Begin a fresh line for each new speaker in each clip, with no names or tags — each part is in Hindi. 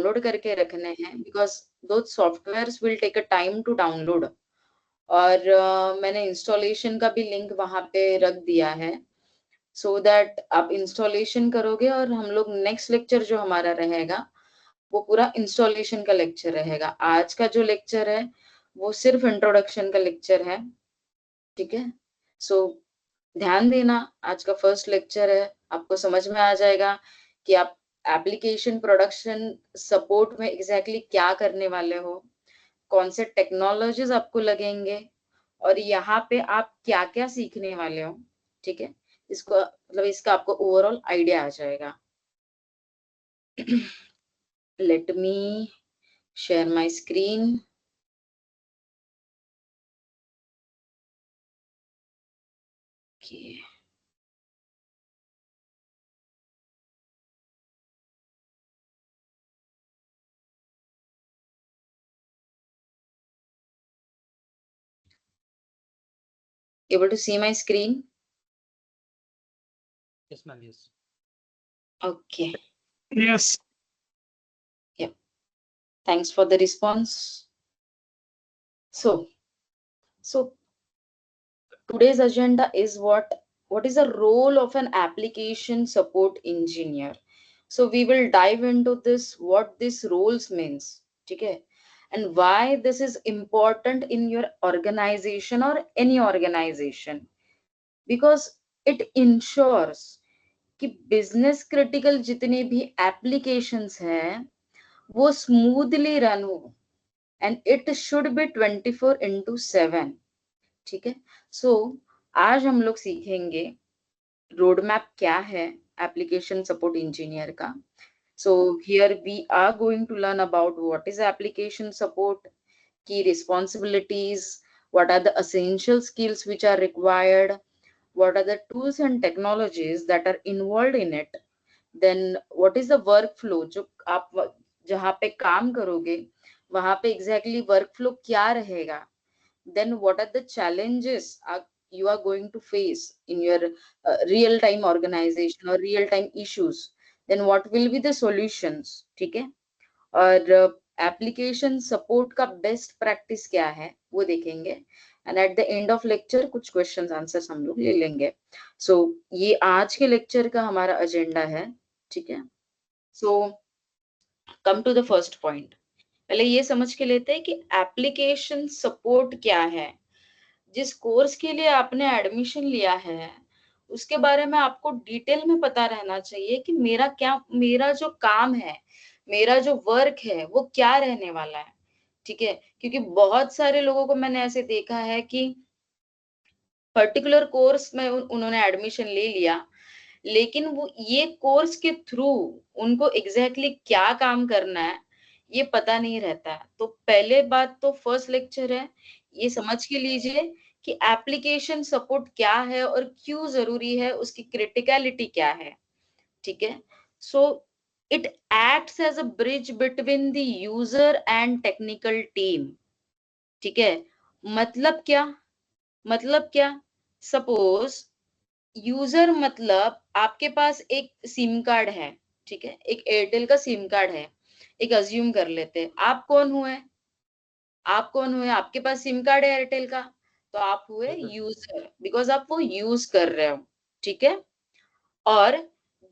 डाउनलोड करके रखने हैं, बिकॉज दो softwares will take a time to download. और मैंने इंस्टॉलेशन का भी लिंक वहां पे रख दिया है, सो दैट आप इंस्टॉलेशन करोगे। और हम लोग नेक्स्ट लेक्चर जो हमारा रहेगा वो पूरा इंस्टॉलेशन का लेक्चर रहेगा। आज का जो लेक्चर है वो सिर्फ इंट्रोडक्शन का लेक्चर है, ठीक है। सो ध्यान देना, आज का फर्स्ट लेक्चर है, आपको समझ में आ जाएगा कि आप एप्लीकेशन प्रोडक्शन सपोर्ट में एग्जैक्टली क्या करने वाले हो, कौन से टेक्नोलॉजीज आपको लगेंगे, और यहाँ पे आप क्या क्या सीखने वाले हो, ठीक है। इसको मतलब इसका आपको ओवरऑल आइडिया आ जाएगा। Let me share my screen. Okay. Able to see my screen?
Yes, ma'am. Yes.
Okay.
Yes.
Yeah. Thanks for the response. So today's agenda is what is the role of an application support engineer. So we will dive into this, what this roles means, okay, and why this is important in your organization or any organization, because it ensures कि बिजनेस क्रिटिकल जितने भी एप्लीकेशंस हैं वो स्मूथली रन हो, एंड इट शुड बी 24/7, ठीक है। सो आज हम लोग सीखेंगे रोड मैप क्या है एप्लीकेशन सपोर्ट इंजीनियर का। So here we are going to learn about what is application support, key responsibilities, what are the essential skills which are required, what are the tools and technologies that are involved in it, then what is the workflow, जो आप जहाँ पे काम करोगे वहां पे exactly workflow क्या रहेगा, then what are the challenges you are going to face in your real time organization or real time issues, then what will be the solutions, ठीक है। और एप्लीकेशन सपोर्ट का बेस्ट प्रैक्टिस क्या है वो देखेंगे, and at the end of lecture कुछ क्वेश्चंस आंसर्स हम लोग ले लेंगे। सो ये आज के लेक्चर का हमारा एजेंडा है, ठीक है। So come to the first point, पहले ये समझ के लेते हैं कि एप्लीकेशन सपोर्ट क्या है। जिस कोर्स के लिए आपने एडमिशन लिया है उसके बारे में आपको डिटेल में पता रहना चाहिए कि मेरा जो काम है, मेरा जो वर्क है वो क्या रहने वाला है, ठीक है। क्योंकि बहुत सारे लोगों को मैंने ऐसे देखा है कि पर्टिकुलर कोर्स में उन्होंने एडमिशन ले लिया, लेकिन वो ये कोर्स के थ्रू उनको एग्जैक्टली क्या काम करना है ये पता नहीं रहता है। तो पहले बात तो फर्स्ट लेक्चर है, ये समझ के लीजिए कि एप्लीकेशन सपोर्ट क्या है और क्यों जरूरी है, उसकी क्रिटिकलिटी क्या है, ठीक है। So it acts as a bridge between the user and technical team, ठीक है। मतलब क्या, सपोज यूजर मतलब आपके पास एक सिम कार्ड है, ठीक है, एक एयरटेल का सिम कार्ड है, एक अज्यूम कर लेते हैं आप कौन हुए, आपके पास सिम कार्ड है एयरटेल का, तो आप हुए यूजर, बिकॉज आप वो यूज कर रहे हो, ठीक है। और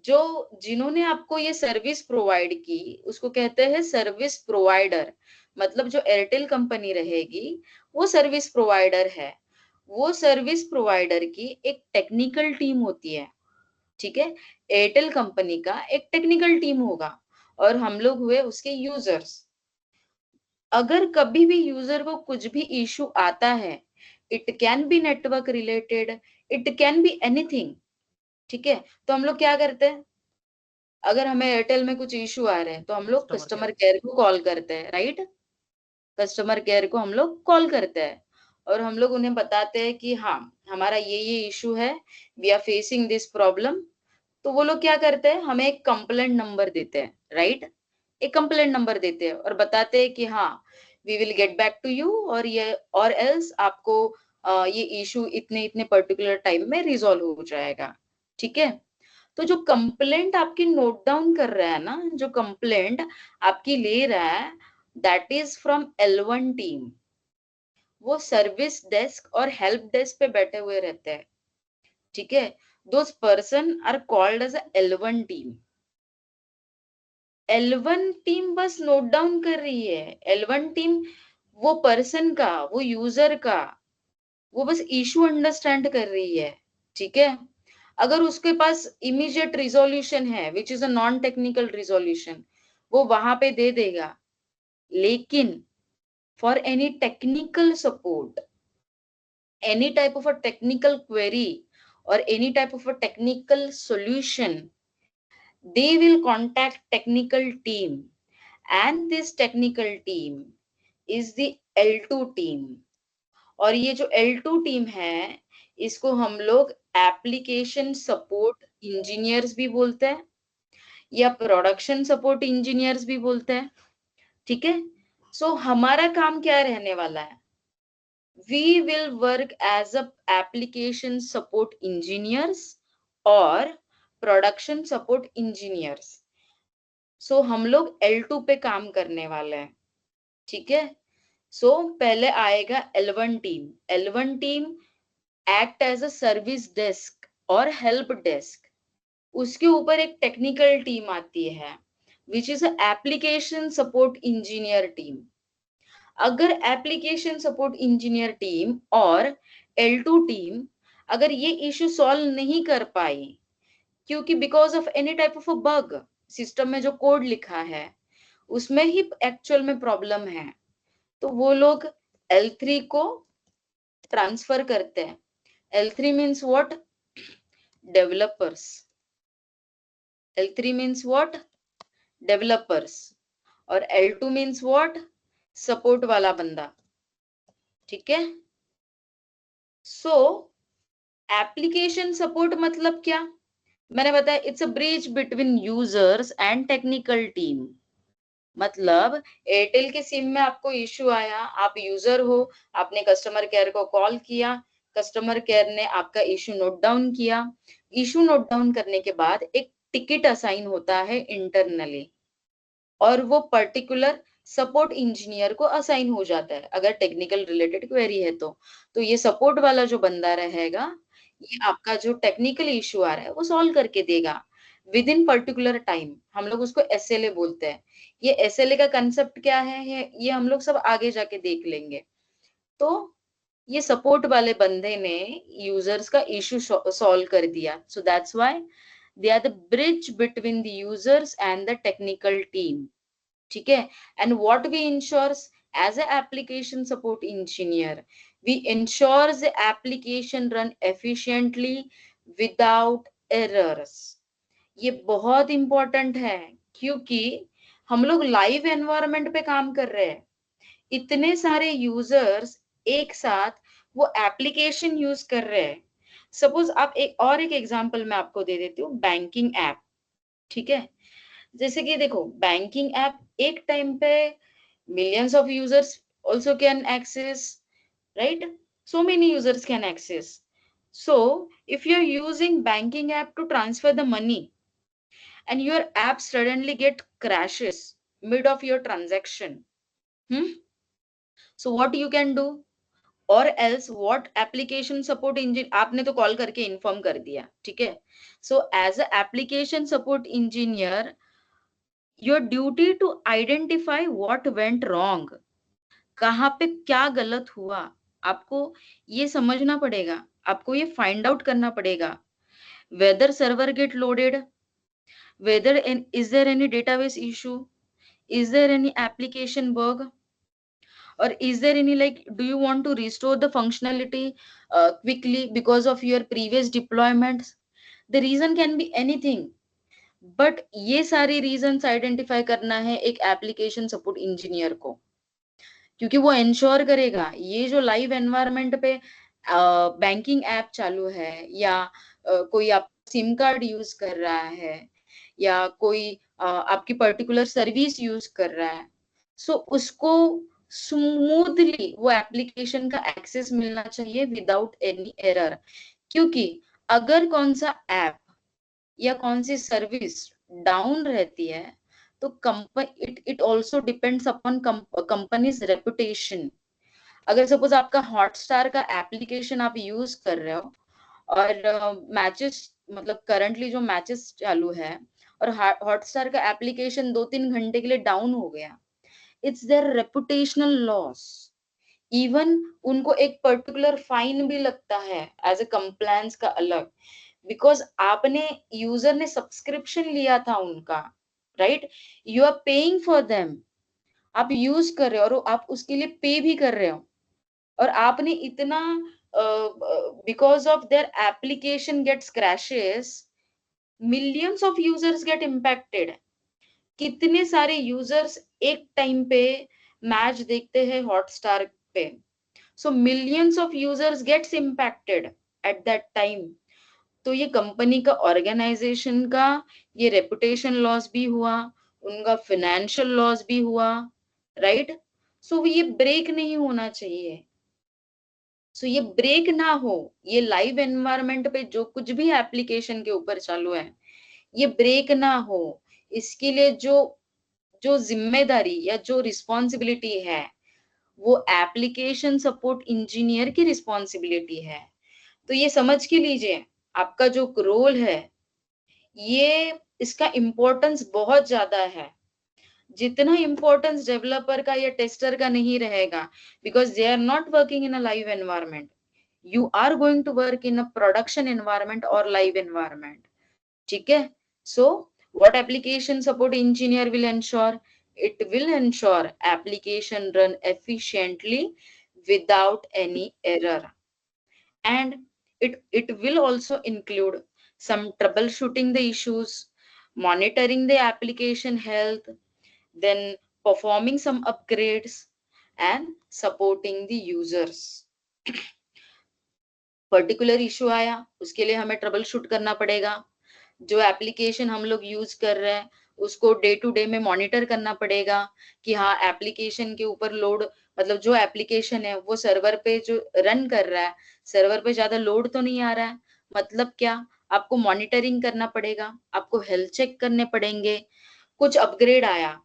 जो जिन्होंने आपको ये सर्विस प्रोवाइड की उसको कहते हैं सर्विस प्रोवाइडर, मतलब जो एयरटेल कंपनी रहेगी वो सर्विस प्रोवाइडर है। वो सर्विस प्रोवाइडर की एक टेक्निकल टीम होती है, ठीक है। एयरटेल कंपनी का एक टेक्निकल टीम होगा और हम लोग हुए उसके यूजर्स। अगर कभी भी यूजर को कुछ भी इशू आता है, it can be network related, it can be anything, ठीक है। तो हम लोग क्या करते हैं, अगर हमें एयरटेल में कुछ इशू आ रहे हैं तो हम लोग कस्टमर केयर को कॉल करते हैं, राइट। कस्टमर केयर को हम लोग कॉल करते हैं और हम लोग उन्हें बताते हैं कि हाँ हमारा ये इशू है, we are facing this problem. तो वो लोग क्या करते हैं, हमें एक कंप्लेंट नंबर देते हैं, राइट। एक कंप्लेंट नंबर देते हैं और बताते हैं कि हाँ we will get back to you, और ये और एल्स आपको ये इशू इतने इतने पर्टिकुलर टाइम में रिजॉल्व हो जाएगा, ठीक है। तो जो कंप्लेंट आपकी नोट डाउन कर रहा है ना, जो कंप्लेंट आपकी ले रहा है, that is from L1 team. वो सर्विस डेस्क और हेल्प डेस्क पे बैठे हुए रहते हैं, ठीक है। Those person are called as L1 team. L1 team बस नोट डाउन कर रही है। L1 टीम वो पर्सन का, वो यूजर का, वो बस इशू अंडरस्टैंड कर रही है, ठीक है। अगर उसके पास इमीडिएट रिजोल्यूशन है, which is a non technical resolution, वो वहां पे दे देगा। लेकिन for any technical support, any type of a technical query or any type of a technical solution, they will contact technical team, and this technical team is the L2 team। और ये जो L2 टीम है, इसको हम लोग एप्लीकेशन सपोर्ट इंजीनियर्स भी बोलते हैं या प्रोडक्शन सपोर्ट इंजीनियर्स भी बोलते हैं, ठीक है। सो हमारा काम क्या रहने वाला है? We will work as a application support engineers और production support engineers। So हम लोग L2 पे काम करने वाले हैं, ठीक है। So पहले आएगा L1 team. L1 team act as a service desk और help desk। उसके ऊपर एक टेक्निकल टीम आती है, which is a application support engineer team। अगर एप्लीकेशन सपोर्ट इंजीनियर टीम और L2 टीम अगर ये इश्यू सॉल्व नहीं कर पाई, क्योंकि because of any type of a bug, system में जो कोड लिखा है उसमें ही एक्चुअल में प्रॉब्लम है, तो वो लोग L3 को ट्रांसफर करते हैं। L3 means what? Developers. L3 means what? Developers. और L2 मीन्स व्हाट? सपोर्ट वाला बंदा, ठीक है। सो एप्लीकेशन सपोर्ट मतलब क्या? मैंने बताया it's a bridge between users and technical team. मतलब एयरटेल के सिम में आपको इश्यू आया, आप यूजर हो, आपने कस्टमर केयर को कॉल किया, कस्टमर केयर ने आपका इश्यू नोट डाउन किया। इश्यू नोट डाउन करने के बाद एक टिकट असाइन होता है इंटरनली, और वो पर्टिकुलर सपोर्ट इंजीनियर को असाइन हो जाता है अगर टेक्निकल रिलेटेड क्वेरी है तो ये सपोर्ट वाला जो बंदा रहेगा, ये आपका जो टेक्निकल इश्यू आ रहा है वो सॉल्व करके देगा विद इन पर्टिकुलर टाइम। हम लोग उसको SLA बोलते हैं। ये SLA का कंसेप्ट क्या है, ये हम लोग सब आगे जाके देख लेंगे। तो ये सपोर्ट वाले बंदे ने यूजर्स का इश्यू सॉल्व कर दिया, so that's why they are the bridge between the users and the technical team, ठीक है। And what we ensures as a application support engineer, we ensure the application run efficiently without errors. ये बहुत इंपॉर्टेंट है, क्योंकि हम लोग लाइव एनवायरनमेंट पे काम कर रहे हैं। इतने सारे यूजर्स एक साथ वो एप्लीकेशन यूज कर रहे हैं। सपोज आप एक एग्जांपल मैं आपको दे देती हूँ, बैंकिंग ऐप, ठीक है। जैसे कि देखो, बैंकिंग ऐप एक टाइम पे millions of users also can access, right? So many users can access. So if you're using banking app to transfer the money and your app suddenly get crashes mid of your transaction, so what you can do? और else what application support engine, आपने तो कॉल करके इन्फॉर्म कर दिया, ठीक है। So as a application support engineer, your duty to identify what went wrong, कहाँ पे क्या गलत हुआ, आपको ये समझना पड़ेगा, आपको ये फाइंड आउट करना पड़ेगा। Whether server get loaded, whether is there any database issue, is there any application bug, or is there any, like, do you want to restore the functionality quickly because of your previous deployments? The reason can be anything, but ये सारी reasons identify करना है एक application support engineer को, क्योंकि वो ensure करेगा ये जो live environment पे बैंकिंग ऐप चालू है, या कोई आप सिम कार्ड यूज कर रहा है, या कोई आपकी पर्टिकुलर सर्विस यूज कर रहा है, सो उसको स्मूथली वो एप्लीकेशन का एक्सेस मिलना चाहिए विदाउट एनी एरर। क्योंकि अगर कौन सा ऐप या कौन सी सर्विस डाउन रहती है, तो company it also depends upon companies reputation. अगर सपोज आपका हॉटस्टार का एप्लीकेशन आप यूज कर रहे हो और मैचेस मतलब करंटली जो मैचेस चालू है और हॉटस्टार का एप्लीकेशन 2-3 घंटे के लिए डाउन हो गया, it's their reputational loss. Even उनको एक पर्टिकुलर फाइन भी लगता है एज ए कंप्लायंस का अलग, बिकॉज आपने यूजर ने सब्सक्रिप्शन लिया था उनका, right? You are paying for them, आप यूज कर रहे हो और आप उसके लिए पे भी कर रहे हो, और आपने इतना because of their application gets crashes, millions of users get impacted. कितने सारे यूजर्स एक टाइम पे मैच देखते हैं हॉटस्टार पे, so millions of users gets impacted at that time. तो ये कंपनी का ऑर्गेनाइजेशन का ये रेपुटेशन लॉस भी हुआ, उनका फाइनेंशियल लॉस भी हुआ, राइट? सो ये ब्रेक नहीं होना चाहिए। सो ये ब्रेक ना हो, ये लाइव एनवायरनमेंट पे जो कुछ भी एप्लीकेशन के ऊपर चालू है, ये ब्रेक ना हो, इसके लिए जो जो जिम्मेदारी या जो रिस्पॉन्सिबिलिटी है, वो एप्लीकेशन सपोर्ट इंजीनियर की रिस्पॉन्सिबिलिटी है। तो ये समझ के लीजिए, आपका जो रोल है, ये इसका इम्पोर्टेंस बहुत ज्यादा है, जितना इम्पोर्टेंस डेवलपर का या टेस्टर का नहीं रहेगा, because they are not working in a live environment, you are going to work in a production environment or live environment, ठीक है? So what application support engineer will ensure? It will ensure application run efficiently without any error, and it will also include some troubleshooting the issues, monitoring the application health, then performing some upgrades and supporting the users। Particular issue आया, उसके लिए हमें ट्रबल शूट करना पड़ेगा। जो एप्लीकेशन हम लोग यूज कर रहे हैं, उसको डे टू डे में मॉनिटर करना पड़ेगा कि हाँ, एप्लीकेशन के ऊपर लोड, मतलब जो एप्लीकेशन है वो सर्वर पे जो रन कर रहा है, सर्वर पे ज्यादा लोड तो नहीं आ रहा है। मतलब क्या, आपको मॉनिटरिंग करना पड़ेगा, आपको हेल्थ चेक करने पड़ेंगे। कुछ अपग्रेड आया,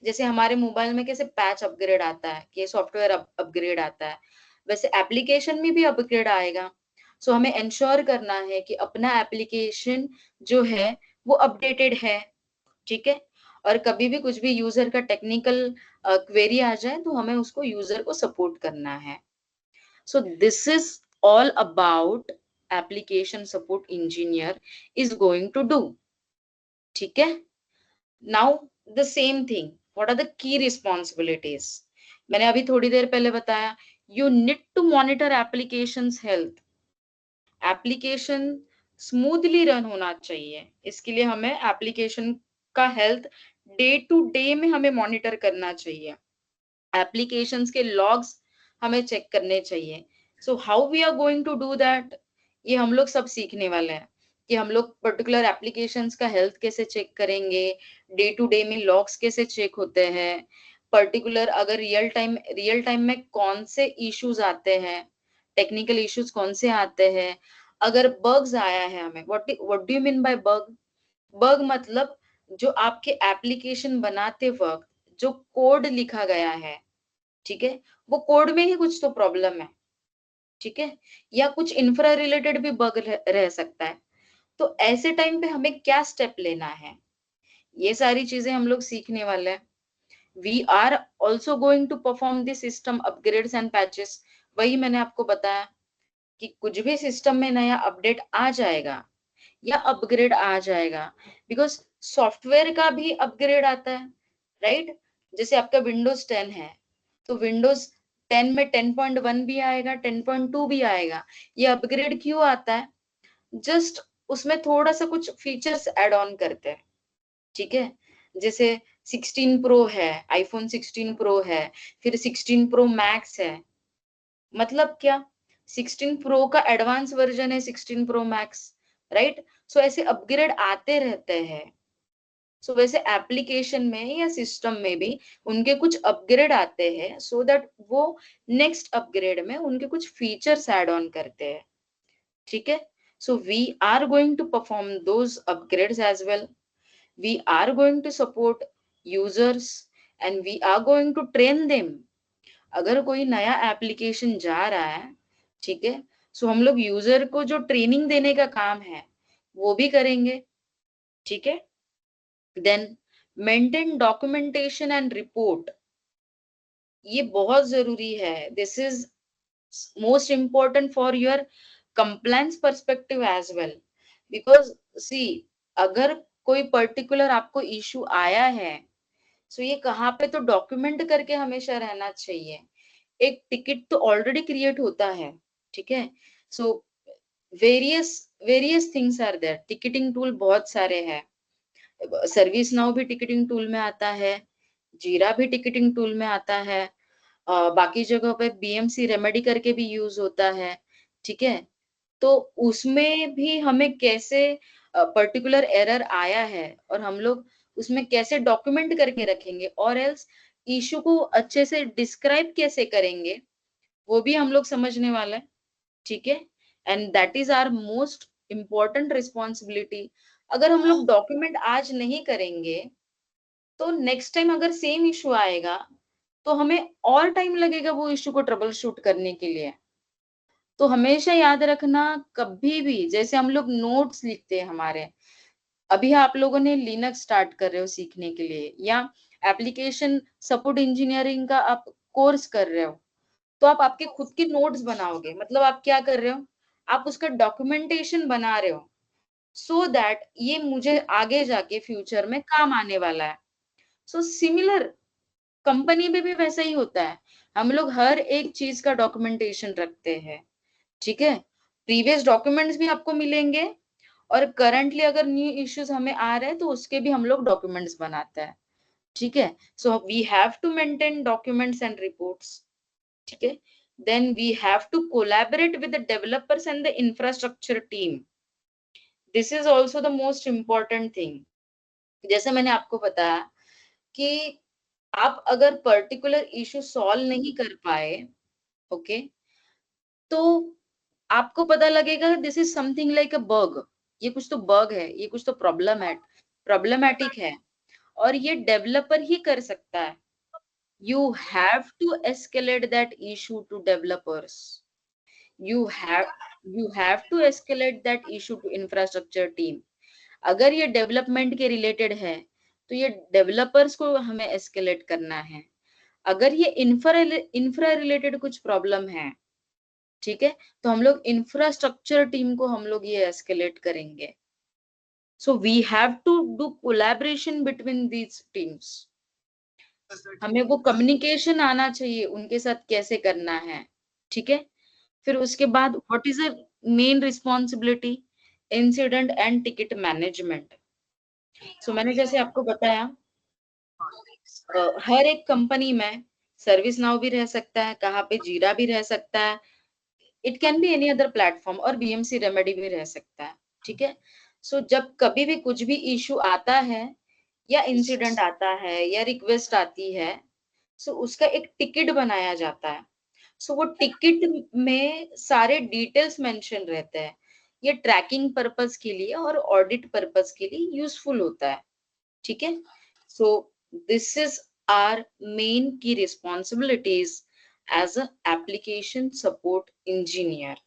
जैसे हमारे मोबाइल में कैसे पैच अपग्रेड आता है कि सॉफ्टवेयर अपग्रेड आता है, वैसे एप्लीकेशन में भी अपग्रेड आएगा। सो हमें इंश्योर करना है कि अपना एप्लीकेशन जो है वो अपडेटेड है, ठीक है? और कभी भी कुछ भी यूजर का टेक्निकल क्वेरी आ जाए तो हमें उसको यूजर को सपोर्ट करना है। So this is all about application support engineer is going to do, ठीक है? Now the same thing, what are the key responsibilities? मैंने अभी थोड़ी देर पहले बताया, you need to monitor applications health. Application smoothly run होना चाहिए, इसके लिए हमें एप्लीकेशन का हेल्थ डे टू डे में हमें मॉनिटर करना चाहिए। एप्लीकेशंस के लॉग्स हमें चेक करने चाहिए। So how we are going to do that, ये हम लोग सब सीखने वाले हैं कि हम लोग पर्टिकुलर एप्लीकेशंस का हेल्थ कैसे चेक करेंगे, डे टू डे में लॉग्स कैसे चेक होते हैं, पर्टिकुलर अगर रियल टाइम में कौन से इश्यूज आते हैं, टेक्निकल इश्यूज कौन से आते हैं, अगर बग्स आया है हमें, what do you mean by bug? Bug मतलब जो आपके एप्लीकेशन बनाते वक्त जो कोड लिखा गया है, ठीक है, वो कोड में ही कुछ तो प्रॉब्लम है, ठीक है, या कुछ इंफ्रा रिलेटेड भी बग रह सकता है। तो ऐसे टाइम पे हमें क्या स्टेप लेना है, ये सारी चीजें हम लोग सीखने वाले हैं। We are also going to perform this system upgrades and patches. वही मैंने आपको बताया कि कुछ भी सिस्टम में नया अपडेट आ जाएगा या अपग्रेड आ जाएगा, बिकॉज सॉफ्टवेयर का भी अपग्रेड आता है, राइट? जैसे आपका विंडोज 10 है, तो विंडोज 10 में 10.1 भी आएगा, 10.2 भी आएगा। ये अपग्रेड क्यों आता है? जस्ट उसमें थोड़ा सा कुछ फीचर्स ऐड ऑन करते हैं, ठीक है? जैसे 16 प्रो है, आईफोन 16 प्रो है, फिर 16 प्रो मैक्स है। मतलब क्या, 16 प्रो का एडवांस वर्जन है 16 प्रो मैक्स, राइट? सो ऐसे अपग्रेड आते रहते हैं। सो वैसे एप्लीकेशन में या सिस्टम में भी उनके कुछ अपग्रेड आते हैं, सो दैट वो नेक्स्ट अपग्रेड में उनके कुछ फीचर्स ऐड ऑन करते हैं, ठीक है? So we are going to perform those upgrades as well. We are going to support users and we are going to train them. अगर कोई नया एप्लीकेशन जा रहा है, ठीक है, सो हम लोग यूजर को जो ट्रेनिंग देने का काम है वो भी करेंगे, ठीक है। Then maintain documentation and report, ये बहुत जरूरी है। This is most important for your compliance perspective as well, because see, अगर कोई पर्टिकुलर आपको इशू आया है, सो ये कहाँ पे तो डॉक्यूमेंट करके हमेशा रहना चाहिए। एक टिकट तो ऑलरेडी क्रिएट होता है, ठीक है। So various various things are there, ticketing tool बहुत सारे हैं। सर्विस नाउ भी टिकटिंग टूल में आता है, जीरा भी टिकटिंग टूल में आता है, बाकी जगह पे बीएमसी रेमेडी करके भी यूज होता है, ठीक है। तो उसमें भी हमें कैसे पर्टिकुलर एरर आया है और हम लोग उसमें कैसे डॉक्यूमेंट करके रखेंगे, और एल्स इशू को अच्छे से डिस्क्राइब कैसे करेंगे, वो भी हम लोग समझने वाले हैं, ठीक है। And that is our most important responsibility. अगर हम लोग डॉक्यूमेंट आज नहीं करेंगे तो नेक्स्ट टाइम अगर सेम इशू आएगा तो हमें और टाइम लगेगा वो इशू को ट्रबल शूट करने के लिए। तो हमेशा याद रखना, कभी भी जैसे हम लोग नोट्स लिखते हैं हमारे, अभी आप लोगों ने लिनक्स स्टार्ट कर रहे हो सीखने के लिए या एप्लीकेशन सपोर्ट इंजीनियरिंग का आप कोर्स कर रहे हो, तो आप आपके खुद की नोट्स बनाओगे, मतलब आप क्या कर रहे हो, आप उसका डॉक्यूमेंटेशन बना रहे हो, सो दैट ये मुझे आगे जाके फ्यूचर में काम आने वाला है। सो सिमिलर कंपनी में भी वैसा ही होता है, हम लोग हर एक चीज का डॉक्यूमेंटेशन रखते हैं, ठीक है। प्रीवियस डॉक्यूमेंट्स भी आपको मिलेंगे और करंटली अगर न्यू इश्यूज हमें आ रहे हैं तो उसके भी हम लोग डॉक्यूमेंट्स बनाते हैं, ठीक है। So we have to maintain documents and reports, ठीक है। Then we have to collaborate with the developers and the infrastructure team. This is also the most important thing. जैसे मैंने आपको बताया कि आप अगर पर्टिकुलर इशू सॉल्व नहीं कर पाए, ओके, तो आपको पता लगेगा this is something like a bug, ये कुछ तो बग है, ये कुछ तो प्रॉब्लमैटिक है, और ये डेवलपर ही कर सकता है। You have to escalate that issue to developers, you have you have to escalate that issue to infrastructure team. अगर ये डेवलपमेंट के रिलेटेड है तो ये डेवलपर्स को हमें एस्केलेट करना है। अगर ये इंफ्रा रिलेटेड कुछ प्रॉब्लम है, ठीक है, तो हम लोग इंफ्रास्ट्रक्चर टीम को हम लोग ये एस्केलेट करेंगे। So we have to do collaboration between these teams. हमें वो कम्युनिकेशन आना चाहिए उनके साथ कैसे करना है, ठीक है। फिर उसके बाद what is the main responsibility, incident and ticket management. So मैंने जैसे आपको बताया, हर एक कंपनी में सर्विस नाउ भी रह सकता है, कहाँ पे जीरा भी रह सकता है, it can be any other platform, और बीएमसी रेमेडी भी रह सकता है, ठीक है। सो जब कभी भी कुछ भी इशू आता है या इंसिडेंट आता है या रिक्वेस्ट आती है, सो उसका एक टिकट बनाया जाता है। सो वो टिकट में सारे डिटेल्स मेंशन रहते हैं। ये ट्रैकिंग पर्पस के लिए और ऑडिट पर्पस के लिए यूजफुल होता है, ठीक है। So this is our main key responsibilities as a application support engineer.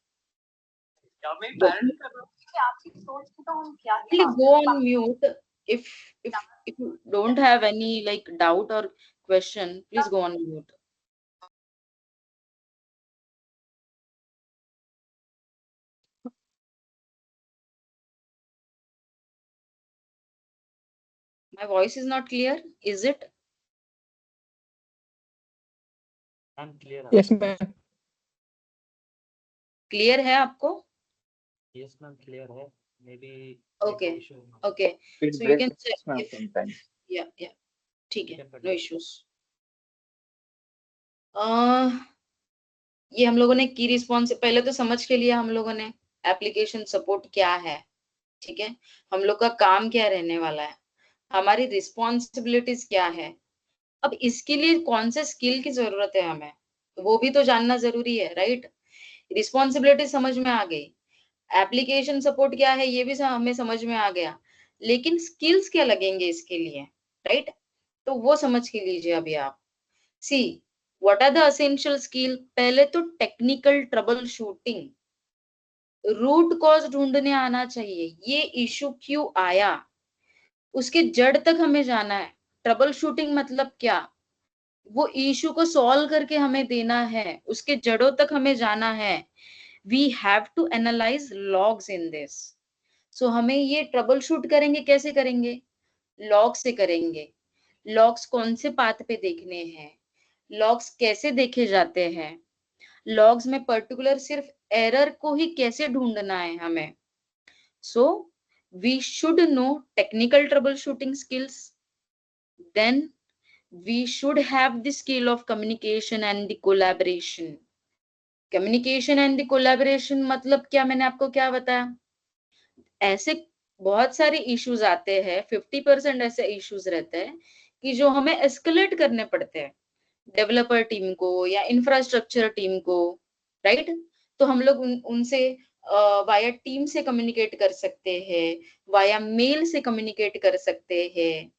Please go on mute. If if you don't have any like doubt or question, please go on mute. My voice is not clear, is it?
I'm clear.
Yes, ma'am.
Clear है आपको?
Yes, ma'am, clear है. Maybe
Okay.
issue.
Okay.
It
So you can
breaks,
check
ma'am,
if
sometimes.
yeah, ठीक
You
है,
can
no
continue.
issues. ये हम लोगों ने की रिस्पॉन्स पहले तो समझ के लिया हम लोगों ने एप्लीकेशन सपोर्ट क्या है, ठीक है, हम लोग का काम क्या रहने वाला है, हमारी रिस्पॉन्सिबिलिटीज क्या है। अब इसके लिए कौन से स्किल की जरूरत है हमें, वो भी तो जानना जरूरी है, राइट। रिस्पॉन्सिबिलिटी समझ में आ गई, एप्लीकेशन सपोर्ट क्या है ये भी हमें समझ में आ गया, लेकिन स्किल्स क्या लगेंगे इसके लिए, राइट? तो वो समझ के लीजिए अभी आप। See what are the essential skill? पहले तो technical troubleshooting, root cause ढूंढने आना चाहिए, ये इशू क्यों आया, उसके जड़ तक हमें जाना है। ट्रबल शूटिंग मतलब क्या? वो इशू को सॉल्व करके हमें देना है, उसके जड़ों तक हमें जाना है। We have to analyse logs in this. So हमें ये ट्रबल शूट करेंगे, कैसे करेंगे? लॉग से करेंगे। लॉग्स कौन से पाथ पे देखने हैं, लॉग्स कैसे देखे जाते हैं, लॉग्स में पर्टिकुलर सिर्फ एरर को ही कैसे ढूंढना है हमें। So we should know technical troubleshooting skills, then we should have the skill of communication and the collaboration। communication and the collaboration मतलब क्या, मैंने आपको क्या बताया? ऐसे बहुत सारे इश्यूज आते हैं, 50% ऐसे इश्यूज रहते हैं कि जो हमें एस्केलेट करने पड़ते हैं डेवलपर टीम को या इंफ्रास्ट्रक्चर टीम को, राइट? तो हम लोग उनसे वाया टीम से कम्युनिकेट कर सकते हैं, वाया मेल से कम्युनिकेट कर सकते हैं,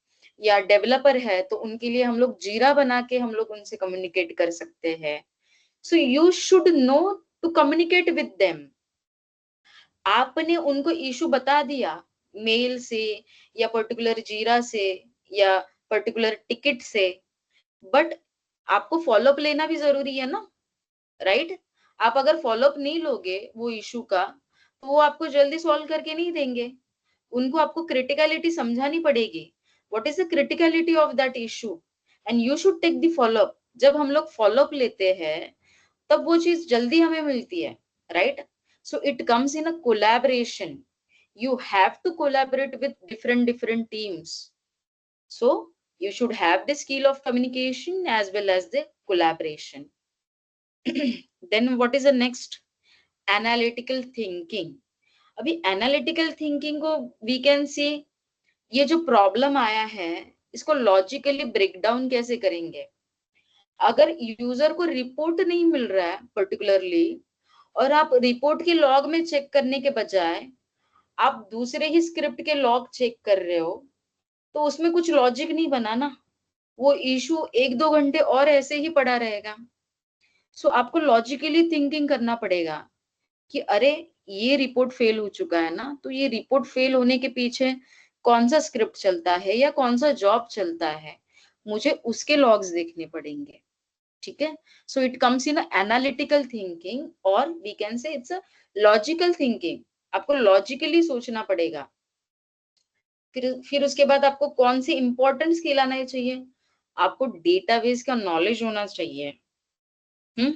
या डेवलपर है तो उनके लिए हम लोग जीरा बना के हम लोग उनसे कम्युनिकेट कर सकते हैं। So you should know to communicate with them. आपने उनको इशू बता दिया मेल से या पर्टिकुलर जीरा से या पर्टिकुलर टिकट से, बट आपको फॉलोअप लेना भी जरूरी है ना, राइट? आप अगर फॉलोअप नहीं लोगे वो इशू का, तो वो आपको जल्दी सॉल्व करके नहीं देंगे। उनको आपको क्रिटिकलिटी समझानी पड़ेगी, what is the criticality of that issue, and you should take the follow up. जब हम लोग फॉलोअप लेते हैं तब वो चीज जल्दी हमें मिलती है, right? So it comes in a collaboration, you have to collaborate with different teams. So you should have the skill of communication as well as the collaboration. Then what is the next? Analytical thinking। अभी एनालिटिकल थिंकिंग को वी कैन सी, ये जो प्रॉब्लम आया है इसको लॉजिकली ब्रेक डाउन कैसे करेंगे। अगर यूजर को रिपोर्ट नहीं मिल रहा है पर्टिकुलरली, और आप रिपोर्ट के लॉग में चेक करने के बजाय आप दूसरे ही स्क्रिप्ट के लॉग चेक कर रहे हो, तो उसमें कुछ लॉजिक नहीं बना ना, वो इशू 1-2 घंटे और ऐसे ही पड़ा रहेगा। सो आपको लॉजिकली थिंकिंग करना पड़ेगा कि अरे ये रिपोर्ट फेल हो चुका है ना, तो ये रिपोर्ट फेल होने के पीछे कौन सा स्क्रिप्ट चलता है या कौन सा जॉब चलता है, मुझे उसके लॉग्स देखने पड़ेंगे, ठीक है? So it comes in analytical thinking, और we can say it's a logical thinking. आपको लॉजिकली सोचना पड़ेगा। फिर उसके बाद आपको कौन सी इंपॉर्टेंट स्किल आना चाहिए? आपको डेटाबेस का नॉलेज होना चाहिए। हम्म,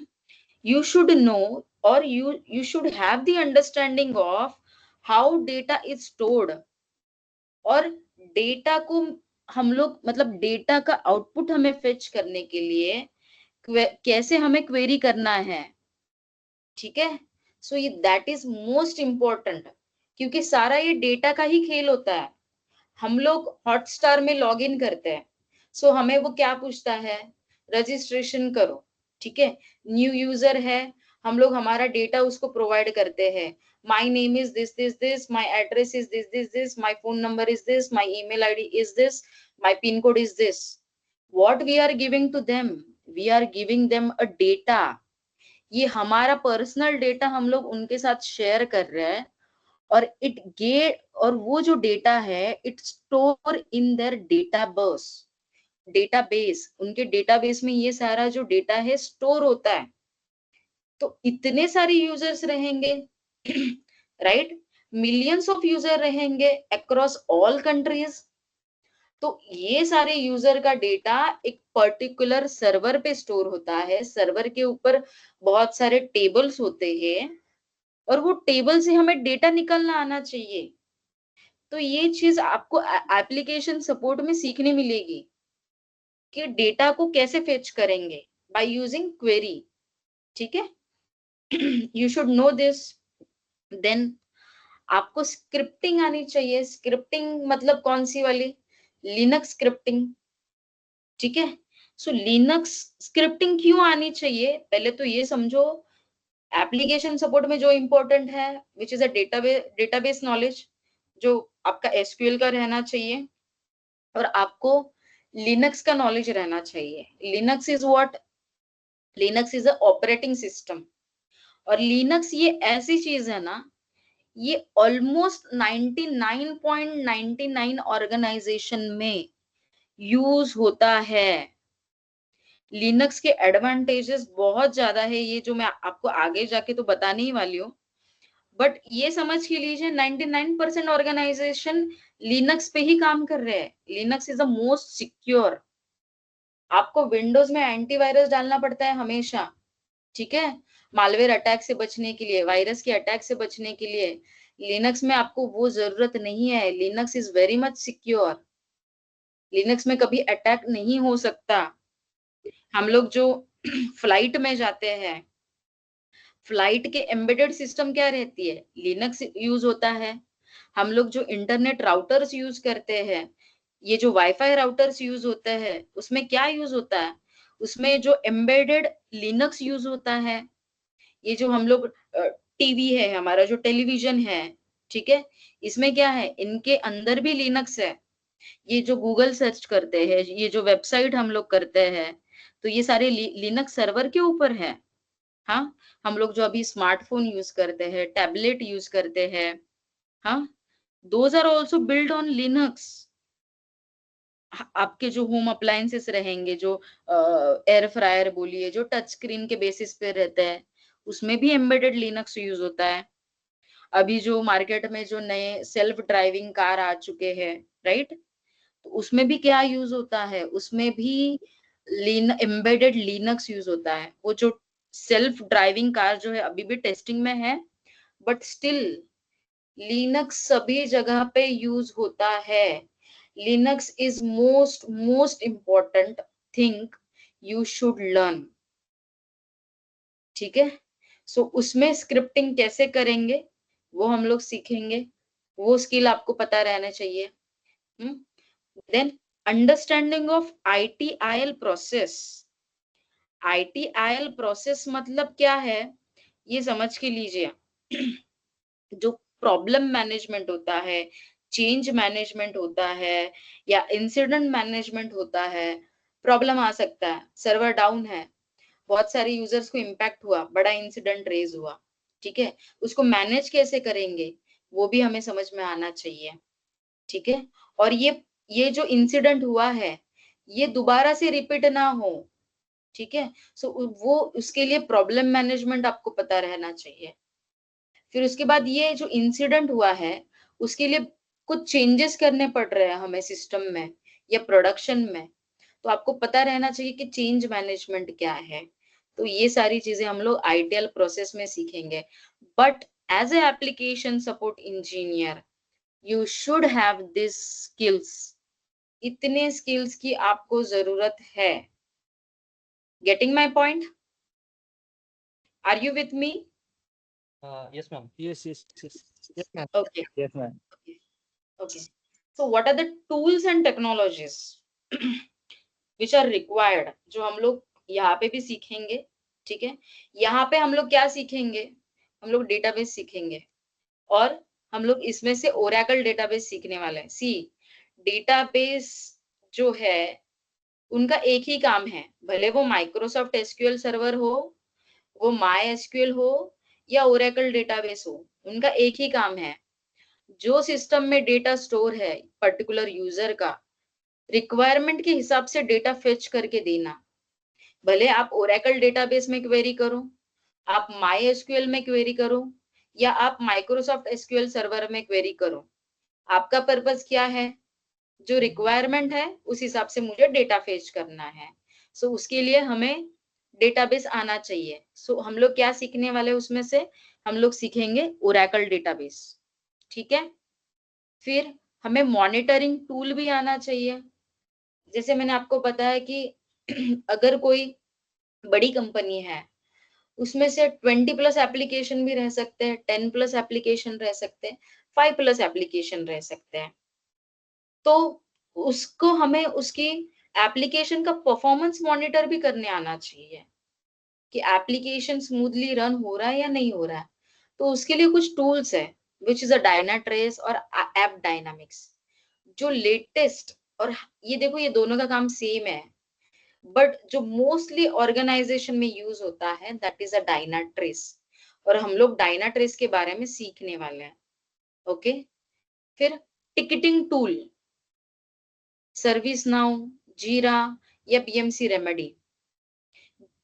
you should know, or you should have the understanding of how data is stored, और डेटा को हम लोग मतलब डेटा का आउटपुट हमें फेच करने के लिए कैसे हमें क्वेरी करना है, ठीक है? सो ये दैट इज मोस्ट इम्पोर्टेंट, क्योंकि सारा ये डेटा का ही खेल होता है। हम लोग हॉटस्टार में लॉग इन करते हैं, सो हमें वो क्या पूछता है? रजिस्ट्रेशन करो, ठीक है? न्यू यूजर है, हम लोग हमारा डेटा उसको प्रोवाइड करते हैं। My name is this this this, my address is this this this, my phone number is this, my email ID is this, my pin code is this. What we are giving to them? We are giving them a data. ये हमारा पर्सनल डेटा हम लोग उनके साथ शेयर कर रहे हैं, और इट गेट, और वो जो डेटा है it store in their database, उनके डेटाबेस में ये सारा जो डेटा है स्टोर होता है। तो इतने सारे यूजर्स रहेंगे राइट, मिलियंस ऑफ यूजर रहेंगे अक्रॉस ऑल कंट्रीज। तो ये सारे यूजर का डेटा एक पर्टिकुलर सर्वर पे स्टोर होता है, सर्वर के ऊपर बहुत सारे टेबल्स होते हैं, और वो टेबल से हमें डेटा निकलना आना चाहिए। तो ये चीज आपको एप्लीकेशन सपोर्ट में सीखने मिलेगी कि डेटा को कैसे फेच करेंगे बाय यूजिंग क्वेरी, ठीक है? You should know this. Then आपको स्क्रिप्टिंग आनी चाहिए। स्क्रिप्टिंग मतलब कौन सी वाली? लिनक्स स्क्रिप्टिंग, ठीक है? सो लिनक्स स्क्रिप्टिंग क्यों आनी चाहिए, पहले तो ये समझो। एप्लीकेशन सपोर्ट में जो इंपॉर्टेंट है which is a database knowledge, जो आपका एसक्यूएल का रहना चाहिए, और आपको लिनक्स का नॉलेज रहना चाहिए। Linux is what? Linux is a operating system. और लिनक्स ये ऐसी चीज है ना, ये ऑलमोस्ट 99.99 ऑर्गेनाइजेशन में यूज होता है। लिनक्स के एडवांटेजेस बहुत ज्यादा है, ये जो मैं आपको आगे जाके तो बताने ही वाली हूँ। बट ये समझ के लीजिए 99% ऑर्गेनाइजेशन लिनक्स पे ही काम कर रहे हैं। Linux is the most secure. आपको विंडोज में एंटीवायरस डालना पड़ता है हमेशा, ठीक है, मालवेयर अटैक से बचने के लिए, वायरस के अटैक से बचने के लिए। लिनक्स में आपको वो जरूरत नहीं है। Linux is very much secure. Linux में कभी अटैक नहीं हो सकता। हम लोग जो फ्लाइट में जाते हैं, फ्लाइट के एम्बेडेड सिस्टम क्या रहती है? लिनक्स यूज होता है। हम लोग जो इंटरनेट राउटर्स यूज करते हैं, ये जो वाईफाई राउटर्स यूज होते हैं, उसमें क्या यूज होता है? उसमें जो एम्बेडेड लिनक्स यूज होता है। ये जो हम लोग टीवी है, हमारा जो टेलीविजन है, ठीक है, इसमें क्या है? इनके अंदर भी लिनक्स है। ये जो गूगल सर्च करते हैं, ये जो वेबसाइट हम लोग करते हैं, तो ये सारे लिनक्स सर्वर के ऊपर है। हाँ, हम लोग जो अभी स्मार्टफोन यूज करते हैं, टैबलेट यूज करते हैं, हाँ, those are also build on Linux. आपके जो होम अप्लायंसेस रहेंगे, जो एयर फ्रायर बोलिए, जो टच स्क्रीन के बेसिस पे रहते हैं, उसमें भी एम्बेडेड लिनक्स यूज होता है। अभी जो मार्केट में जो नए सेल्फ ड्राइविंग कार आ चुके हैं, राइट, तो उसमें भी क्या यूज होता है? उसमें भी एम्बेडेड लिनक्स यूज होता है। वो जो सेल्फ ड्राइविंग कार जो है अभी भी टेस्टिंग में है, बट स्टिल लिनक्स सभी जगह पे यूज होता है। Linux is most most important thing you should learn, ठीक है। सो उसमें स्क्रिप्टिंग कैसे करेंगे वो हम लोग सीखेंगे। वो स्किल आपको पता रहना चाहिए। Then understanding of ITIL process. ITIL process मतलब क्या है, ये समझ के लीजिए। जो प्रॉब्लम मैनेजमेंट होता है, चेंज मैनेजमेंट होता है, या इंसिडेंट मैनेजमेंट होता है। प्रॉब्लम आ सकता है, सर्वर डाउन है, बहुत सारे यूजर्स को इम्पैक्ट हुआ, बड़ा इंसिडेंट रेज हुआ, ठीक है, उसको मैनेज कैसे करेंगे वो भी हमें समझ में आना चाहिए, ठीक है। और ये जो इंसिडेंट हुआ है, ये दोबारा से रिपीट ना हो, ठीक है। सो वो उसके लिए प्रॉब्लम मैनेजमेंट आपको पता रहना चाहिए। फिर उसके बाद ये जो इंसिडेंट हुआ है, उसके लिए कुछ चेंजेस करने पड़ रहे हैं हमें सिस्टम में या प्रोडक्शन में, तो आपको पता रहना चाहिए कि चेंज मैनेजमेंट क्या है। तो ये सारी चीजें हम लोग आईटीएल प्रोसेस में सीखेंगे। But as a application support engineer you should have this skills. इतने स्किल्स की आपको जरूरत है। Getting my point? Are you with me?
Yes, ma'am.
Yes, yes, yes. Yes, ma'am.
Okay
Yes, ma'am.
Okay. So what are the tools and technologies which are required, जो हम लोग यहाँ पे भी सीखेंगे, ठीक है। यहाँ पे हम लोग क्या सीखेंगे? हम लोग डेटाबेस सीखेंगे, और हम लोग इसमें से ओरेकल डेटाबेस सीखने वाले हैं। सी, डेटाबेस जो है उनका एक ही काम है, भले वो माइक्रोसॉफ्ट एसक्यूएल सर्वर हो, वो माई एसक्यूएल हो, या ओरेकल डेटाबेस हो, उनका एक ही काम है। जो सिस्टम में डेटा स्टोर है पर्टिकुलर यूजर का, रिक्वायरमेंट के हिसाब से डेटा फेच करके देना। भले आप ओरेकल डेटाबेस में क्वेरी करो, आप माई एसक्यूएल में क्वेरी करो, या आप माइक्रोसॉफ्ट एसक्यूएल सर्वर में क्वेरी करो, आपका पर्पस क्या है? जो रिक्वायरमेंट है उस हिसाब से मुझे डेटा फेच करना है। सो उसके लिए हमें डेटाबेस आना चाहिए। सो हम लोग क्या सीखने वाले उसमें से? हम लोग सीखेंगे ओरेकल डेटाबेस, ठीक है। फिर हमें मॉनिटरिंग टूल भी आना चाहिए। जैसे मैंने आपको बताया कि अगर कोई बड़ी कंपनी है, उसमें से 20+ एप्लीकेशन भी रह सकते हैं, 10+ एप्लीकेशन रह सकते हैं, 5+ एप्लीकेशन रह सकते हैं। तो उसको हमें उसकी एप्लीकेशन का परफॉर्मेंस मॉनिटर भी करने आना चाहिए। कि एप्लीकेशन स्मूथली रन हो रहा है या नहीं हो रहा है। तो उसके लिए कुछ टूल्स है, विच इज अ डायनाट्रेस और ऐप डायनामिक्स, जो लेटेस्ट। और ये देखो, ये दोनों का काम सेम है, बट जो मोस्टली ऑर्गेनाइजेशन में यूज होता है दैट इज अ डायनाट्रेस। और हम लोग डायनाट्रेस के बारे में सीखने वाले हैं। ओके। फिर टिकटिंग टूल, सर्विस नाउ, जीरा या बीएमसी रेमेडी,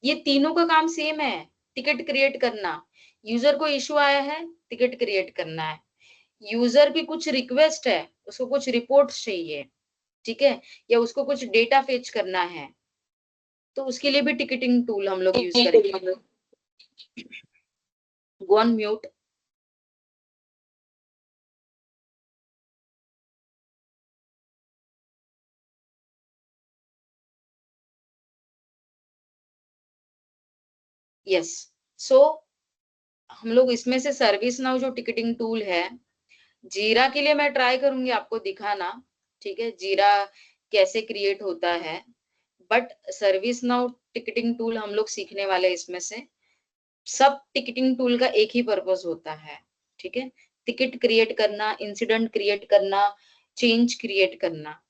ये तीनों का काम सेम है। टिकट क्रिएट करना, यूजर को इशू आया है, टिकट क्रिएट करना है। यूजर की कुछ रिक्वेस्ट है, उसको कुछ रिपोर्ट्स चाहिए, ठीक है, या उसको कुछ डेटा फेच करना है, तो उसके लिए भी टिकटिंग टूल हम लोग यूज करेंगे। Go on mute. यस। सो हम लोग इसमें से सर्विस नाउ जो टिकटिंग टूल है, जीरा के लिए मैं ट्राई करूंगी आपको दिखाना, ठीक है, जीरा कैसे क्रिएट होता है। But service now ticketing tool हम लोग सीखने वाले हैं इसमें से। सब टिकटिंग टूल का एक ही पर्पस होता है, ठीक है, टिकट क्रिएट करना, इंसिडेंट क्रिएट करना, चेंज क्रिएट करना।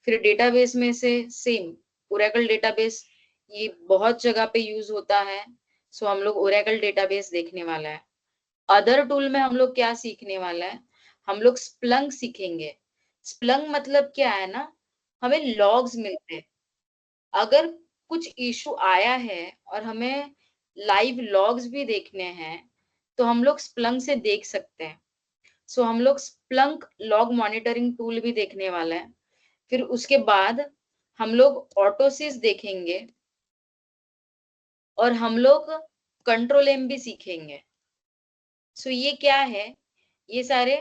फिर डेटाबेस में से सेम, ओरेकल डेटाबेस, ये बहुत जगह पे यूज होता है। सो हम लोग ओरेकल डेटाबेस देखने वाला है। अदर टूल में हम लोग क्या सीखने वाला है, हम लोग स्प्लंक सीखेंगे। स्प्लंक मतलब क्या है ना, हमें लॉग्स मिलते हैं। अगर कुछ इशू आया है और हमें लाइव लॉग्स भी देखने हैं, तो हम लोग स्प्लंक से देख सकते हैं। सो हम लोग स्प्लंक लॉग मॉनिटरिंग टूल भी देखने वाला है। फिर उसके बाद हम लोग ऑटोसिस देखेंगे, और हम लोग कंट्रोल एम भी सीखेंगे। सो ये क्या है, ये सारे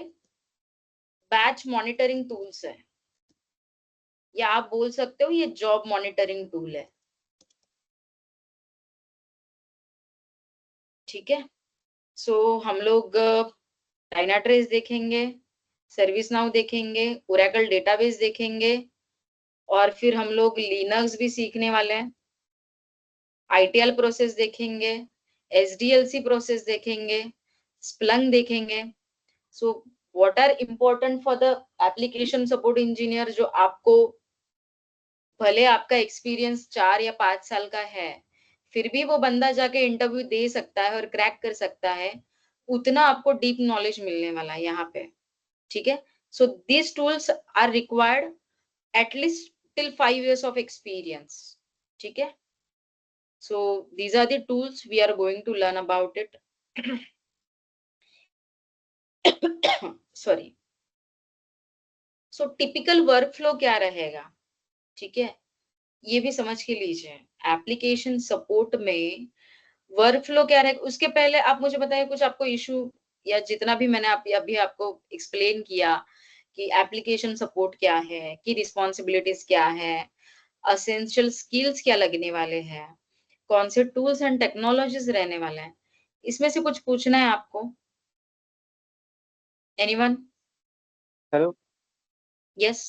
बैच मॉनिटरिंग टूल्स है, या आप बोल सकते हो ये जॉब मॉनिटरिंग टूल है, ठीक है। सो हम लोग डायनाट्रेस देखेंगे, सर्विस नाउ देखेंगे, ओरेकल डेटाबेस देखेंगे, और फिर हम लोग लिनक्स भी सीखने वाले हैं, आईटीएल प्रोसेस देखेंगे, एसडीएलसी प्रोसेस देखेंगे, स्प्लंक देखेंगे। So what are important for the application support engineer, जो आपको, भले आपका एक्सपीरियंस 4 या 5 साल का है, फिर भी वो बंदा जाके इंटरव्यू दे सकता है और क्रैक कर सकता है, उतना आपको डीप नॉलेज मिलने वाला है यहाँ पे, ठीक है। So these tools are required at least till 5 years of experience, ठीक है। So these are the tools we are going to learn about it. Sorry. So typical workflow क्या रहेगा, ठीक है, ये भी समझ के लीजिए। एप्लीकेशन सपोर्ट में वर्कफ्लो क्या रहेगा, उसके पहले आप मुझे बताइए कुछ आपको इशू, या जितना भी मैंने अभी आपको एक्सप्लेन किया कि एप्लीकेशन सपोर्ट क्या है, कि रिस्पॉन्सिबिलिटीज क्या है, असेंशियल स्किल्स क्या लगने वाले हैं, कौन से टूल्स एंड टेक्नोलॉजीज रहने वाले हैं, इसमें से कुछ पूछना है आपको? एनीवन?
हेलो।
यस।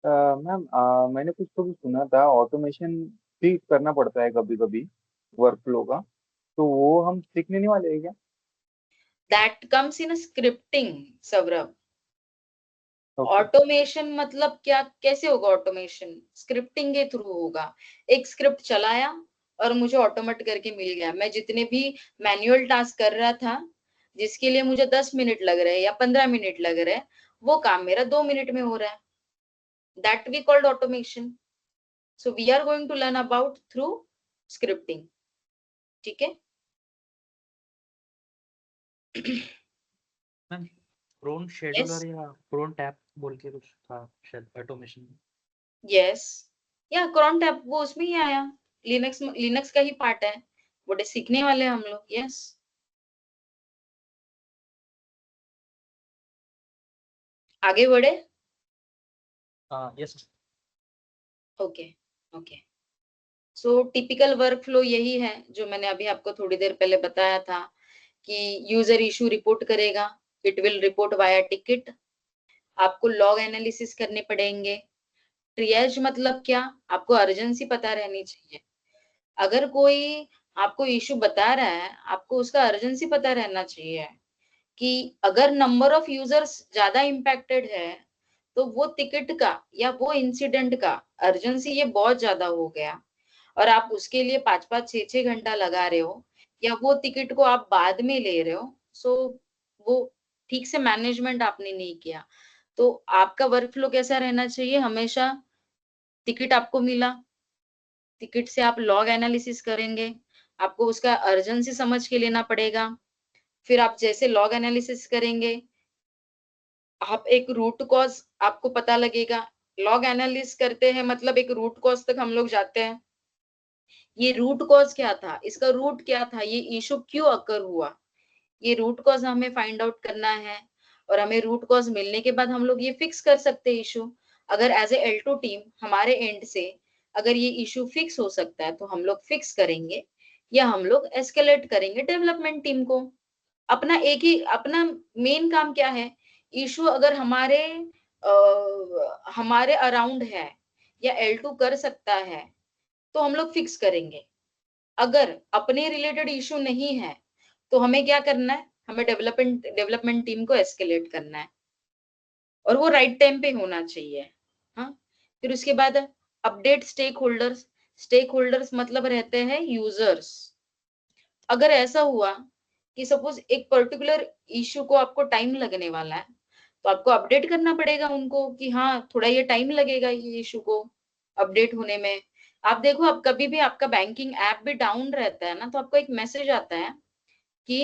मैम, मैंने कुछ तो भी सुना था, ऑटोमेशन भी करना पड़ता है कभी कभी वर्कफ्लो का, तो वो हम सीखने नहीं वाले हैं क्या?
That comes in scripting, Saurabh.
Okay.
Automation मतलब क्या, कैसे होगा ऑटोमेशन? स्क्रिप्टिंग के थ्रू होगा। एक स्क्रिप्ट चलाया और मुझे ऑटोमेट करके मिल गया। मैं जितने भी मैन्युअल टास्क कर रहा था, जिसके लिए मुझे 10 मिनट लग रहे हैं या 15 मिनट लग रहे हैं, वो काम मेरा 2 मिनट में हो रहा है। That we called automation. So we are going to learn about through scripting, ठीक है।
Ma'am, cron
yes.
शेड्यूलर या क्रोन टैप बोल के कुछ था शायद ऑटोमेशन में।
यस, या क्रॉन टैप वो उसमें ही आया, लिनक्स का ही पार्ट है, वो सीखने वाले हैं हम लोग। यस। आगे बढ़े।
यस।
ओके। ओके। सो टिपिकल वर्कफ्लो यही है जो मैंने अभी आपको थोड़ी देर पहले बताया था, कि यूजर इशू रिपोर्ट करेगा, it will report via ticket. आपको लॉग एनालिसिस करने पड़ेंगे। ट्रिएज मतलब क्या, आपको अर्जेंसी पता रहनी चाहिए। अगर कोई आपको इशू बता रहा है, आपको उसका अर्जेंसी पता रहना चाहिए कि अगर नंबर ऑफ यूजर्स ज्यादा इम्पैक्टेड है तो वो टिकट का या वो इंसिडेंट का अर्जेंसी ये बहुत ज्यादा हो गया और आप उसके लिए 5-5 6-6 घंटा लगा रहे हो या वो टिकट को आप बाद में ले रहे हो, सो वो ठीक से मैनेजमेंट आपने नहीं किया। तो आपका वर्क फ्लो कैसा रहना चाहिए? हमेशा टिकट आपको मिला, टिकट से आप लॉग एनालिसिस करेंगे, आपको उसका अर्जेंसी समझ के लेना पड़ेगा। फिर आप जैसे लॉग एनालिसिस करेंगे, आप एक रूट कॉज आपको पता लगेगा। लॉग एनालिसिस करते हैं मतलब एक रूट कॉज तक हम लोग जाते हैं। ये रूट कॉज क्या था, इसका रूट क्या था, ये इशू क्यों अकर हुआ, ये रूट कॉज हमें फाइंड आउट करना है। और हमें रूट कॉज मिलने के बाद हम लोग ये फिक्स कर सकते हैं इशू। अगर एज ए L2 टीम हमारे एंड से अगर ये इशू फिक्स हो सकता है तो हम लोग फिक्स करेंगे या हम लोग एस्केलेट करेंगे डेवलपमेंट टीम को। अपना एक ही अपना मेन काम क्या है, इशू अगर हमारे अराउंड है या L2 कर सकता है तो हम लोग फिक्स करेंगे। अगर अपने रिलेटेड इशू नहीं है तो हमें क्या करना है, हमें डेवलपमेंट टीम को एस्केलेट करना है और वो राइट टाइम पे होना चाहिए। हाँ, फिर उसके बाद अपडेट स्टेक होल्डर्स मतलब रहते हैं यूजर्स। अगर ऐसा हुआ कि सपोज एक पर्टिकुलर इशू को आपको टाइम लगने वाला है तो आपको अपडेट करना पड़ेगा उनको कि हाँ थोड़ा ये टाइम लगेगा ये इशू को अपडेट होने में। आप देखो, आप कभी भी आपका बैंकिंग ऐप भी डाउन रहता है ना तो आपको एक मैसेज आता है कि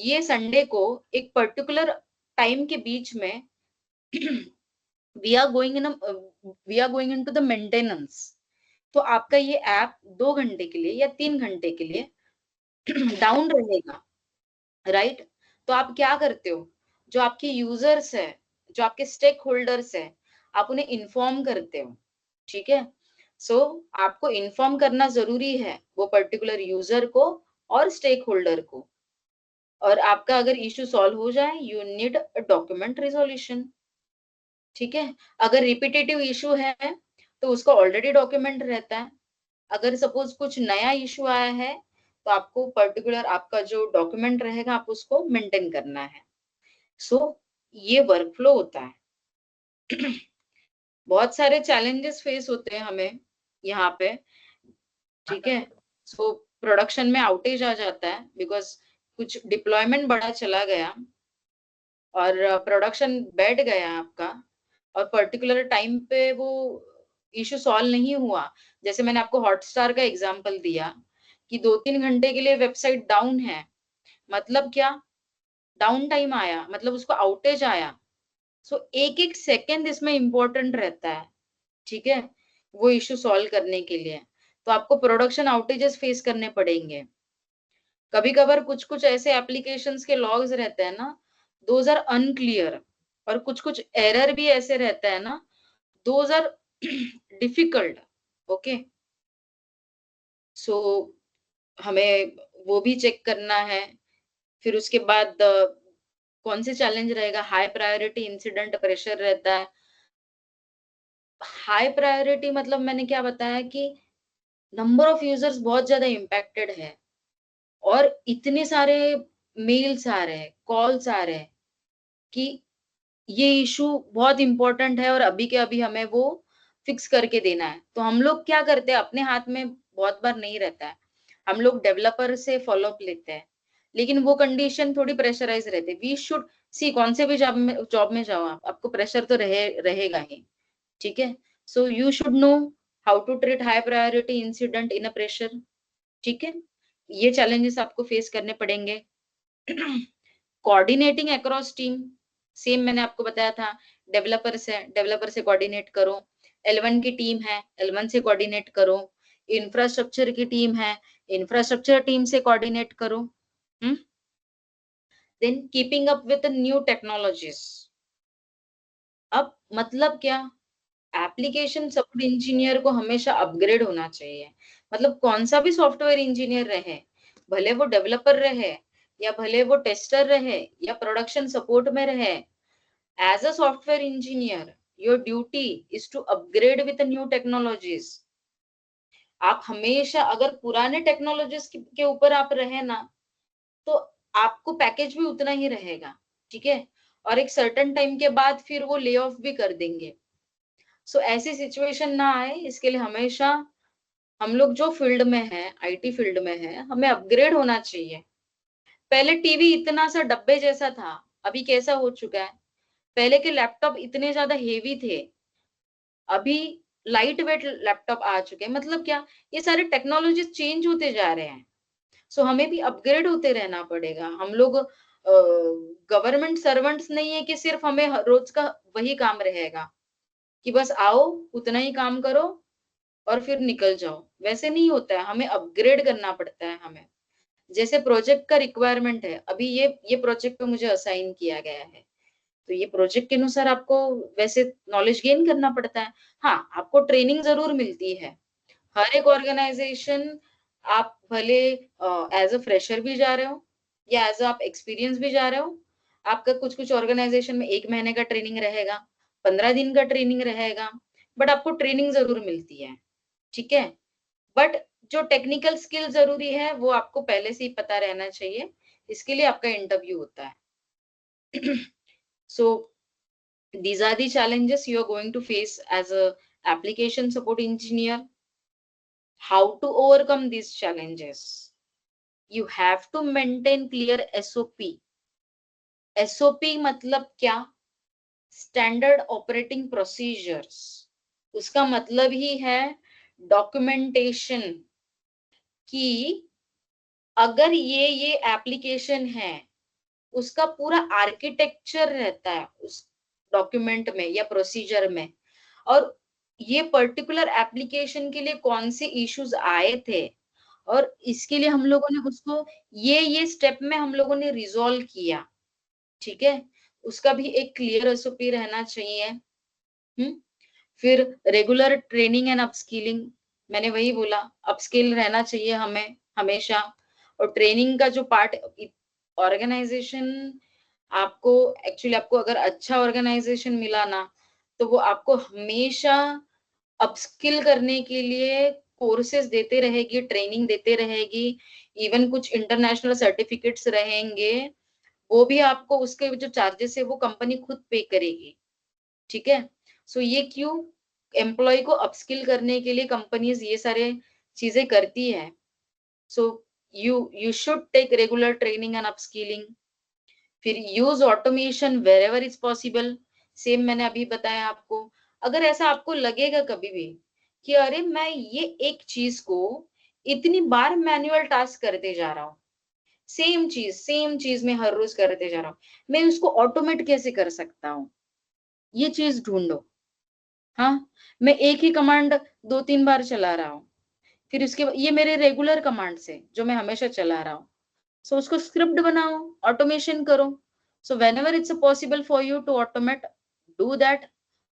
ये संडे को एक पर्टिकुलर टाइम के बीच में we are going in we are going into the maintenance. तो आपका ये ऐप 2 घंटे के लिए या 3 घंटे के लिए डाउन रहेगा, राइट? तो आप क्या करते हो, जो आपके यूजर्स है, जो आपके स्टेक होल्डर्स है, आप उन्हें इन्फॉर्म करते हो। ठीक है, सो आपको इन्फॉर्म करना जरूरी है वो पर्टिकुलर यूजर को और स्टेक होल्डर को। और आपका अगर इश्यू सॉल्व हो जाए, you need a document resolution. ठीक है, अगर रिपीटेटिव इश्यू है तो उसका ऑलरेडी डॉक्यूमेंट रहता है। अगर सपोज कुछ नया इश्यू आया है तो आपको पर्टिकुलर आपका जो डॉक्यूमेंट रहेगा आप उसको मेंटेन करना है। सो ये वर्क फ्लो होता है। बहुत सारे चैलेंजेस फेस होते हैं हमें यहाँ पे। ठीक है, सो प्रोडक्शन में आउटेज आ जाता है बिकॉज कुछ डिप्लॉयमेंट बड़ा चला गया और प्रोडक्शन बैठ गया आपका और पर्टिकुलर टाइम पे वो इशू सॉल्व नहीं हुआ। जैसे मैंने आपको हॉटस्टार का एग्जांपल दिया कि 2-3 घंटे के लिए वेबसाइट डाउन है, मतलब क्या, डाउन टाइम आया मतलब उसको आउटेज आया। सो एक एक सेकेंड इसमें इंपॉर्टेंट रहता है। ठीक है, वो इशू सॉल्व करने के लिए तो आपको प्रोडक्शन आउटेजेस फेस करने पड़ेंगे। कभी कभार कुछ कुछ ऐसे एप्लीकेशंस के लॉग्स रहते हैं ना, दोज आर अनक्लियर। और कुछ कुछ एरर भी ऐसे रहता है ना, दोज आर डिफिकल्ट। ओके, सो हमें वो भी चेक करना है। फिर उसके बाद कौन से चैलेंज रहेगा, हाई प्रायोरिटी इंसिडेंट प्रेशर रहता है। हाई प्रायोरिटी मतलब मैंने क्या बताया कि नंबर ऑफ यूजर्स बहुत ज्यादा इम्पैक्टेड है और इतने सारे मेल्स आ रहे हैं, कॉल्स आ रहे हैं कि ये इशू बहुत इंपॉर्टेंट है और अभी के अभी हमें वो फिक्स करके देना है। तो हम लोग क्या करते हैं, अपने हाथ में बहुत बार नहीं रहता है, हम लोग डेवलपर से फॉलोअप लेते हैं। लेकिन वो कंडीशन थोड़ी प्रेशराइज रहती है। वी शुड सी, कौन से भी जॉब में जाओ आप, आपको प्रेशर तो रहेगा ही। ठीक है, so you should know how to treat high priority incident in a pressure. ठीक है, ये चैलेंजेस आपको फेस करने पड़ेंगे। कोऑर्डिनेटिंग अक्रॉस टीम, सेम मैंने आपको बताया था, डेवलपर से कोऑर्डिनेट करो। L1 की टीम है, L1 से कोऑर्डिनेट करो। इंफ्रास्ट्रक्चर की टीम है, इंफ्रास्ट्रक्चर टीम से कोऑर्डिनेट करो। Then keeping up with new technologies. अब मतलब क्या, एप्लीकेशन सपोर्ट इंजीनियर को हमेशा अपग्रेड होना चाहिए। मतलब कौन सा भी सॉफ्टवेयर इंजीनियर रहे, भले वो डेवलपर रहे या भले वो टेस्टर रहे या प्रोडक्शन सपोर्ट में रहे, as a software engineer your duty is to upgrade with new technologies. आप हमेशा अगर पुराने टेक्नोलॉजीज के ऊपर आप रहे ना, तो आपको पैकेज भी उतना ही रहेगा, ठीक है। और एक सर्टेन टाइम के बाद फिर वो ले ऑफ भी कर देंगे। सो ऐसी सिचुएशन ना आए, इसके लिए हमेशा हम लोग जो फील्ड में है, आईटी फील्ड में है, हमें अपग्रेड होना चाहिए। पहले टीवी इतना सा डब्बे जैसा था, अभी कैसा हो चुका है। पहले के लैपटॉप इतने ज्यादा हेवी थे, अभी लाइट वेट लैपटॉप आ चुके हैं। मतलब क्या, ये सारे टेक्नोलॉजी चेंज होते जा रहे हैं। सो हमें भी अपग्रेड होते रहना पड़ेगा। हम लोग गवर्नमेंट सर्वेंट्स नहीं है कि सिर्फ हमें रोज का वही काम रहेगा कि बस आओ, उतना ही काम करो और फिर निकल जाओ। वैसे नहीं होता है, हमें अपग्रेड करना पड़ता है। हमें जैसे प्रोजेक्ट का रिक्वायरमेंट है, अभी ये प्रोजेक्ट पे मुझे असाइन किया गया है, तो ये प्रोजेक्ट के अनुसार आपको वैसे नॉलेज गेन करना पड़ता है। हाँ, आपको ट्रेनिंग जरूर मिलती है। हर एक ऑर्गेनाइजेशन, आप भले एज अ फ्रेशर भी जा रहे हो या एज आप एक्सपीरियंस भी जा रहे हो, आपका कुछ कुछ ऑर्गेनाइजेशन में 1 महीने का ट्रेनिंग रहेगा, 15 दिन का ट्रेनिंग रहेगा, बट आपको ट्रेनिंग जरूर मिलती है, ठीक है। बट जो टेक्निकल स्किल जरूरी है वो आपको पहले से ही पता रहना चाहिए, इसके लिए आपका इंटरव्यू होता है। सो these are the challenges you are going to face as a application support engineer. How to overcome these challenges? You have to maintain clear SOP. SOP मतलब क्या? Standard operating procedures. उसका मतलब ही है डॉक्यूमेंटेशन, कि अगर ये एप्लीकेशन है, उसका पूरा आर्किटेक्चर रहता है उस डॉक्यूमेंट में या प्रोसीजर में, और ये पर्टिकुलर एप्लीकेशन के लिए कौन से इश्यूज आए थे, और इसके लिए हम लोगों ने उसको ये स्टेप में हम लोगों ने रिजॉल्व किया, ठीक है। उसका भी एक क्लियर एसओपी रहना चाहिए। फिर रेगुलर ट्रेनिंग एंड अपस्किलिंग, मैंने वही बोला, अपस्किल रहना चाहिए हमें हमेशा। और ट्रेनिंग का जो पार्ट, ऑर्गेनाइजेशन आपको, एक्चुअली आपको अगर अच्छा ऑर्गेनाइजेशन मिला ना, तो वो आपको हमेशा अपस्किल करने के लिए कोर्सेज देते रहेगी, ट्रेनिंग देते रहेगी। इवन कुछ इंटरनेशनल सर्टिफिकेट्स रहेंगे, वो भी आपको, उसके जो चार्जेस है वो कंपनी खुद पे करेगी, ठीक है। सो ये क्यों, एम्प्लॉय को अपस्किल करने के लिए कंपनीज ये सारे चीजें करती है। So you should take regular training and upskilling. फिर use automation wherever is possible. Same मैंने अभी बताया आपको। अगर ऐसा आपको लगेगा कभी भी कि अरे मैं ये एक चीज को इतनी बार मैनुअल टास्क करते जा रहा हूँ, सेम चीज में हर रोज करते जा रहा हूँ, मैं उसको ऑटोमेट कैसे कर सकता हूँ, ये चीज ढूंढो। हाँ, मैं एक ही कमांड 2-3 बार चला रहा हूँ, फिर उसके ये मेरे रेगुलर कमांड्स है जो मैं हमेशा चला रहा हूँ। सो उसको स्क्रिप्ट बनाओ, ऑटोमेशन करो। So whenever it's possible for you to automate, do that.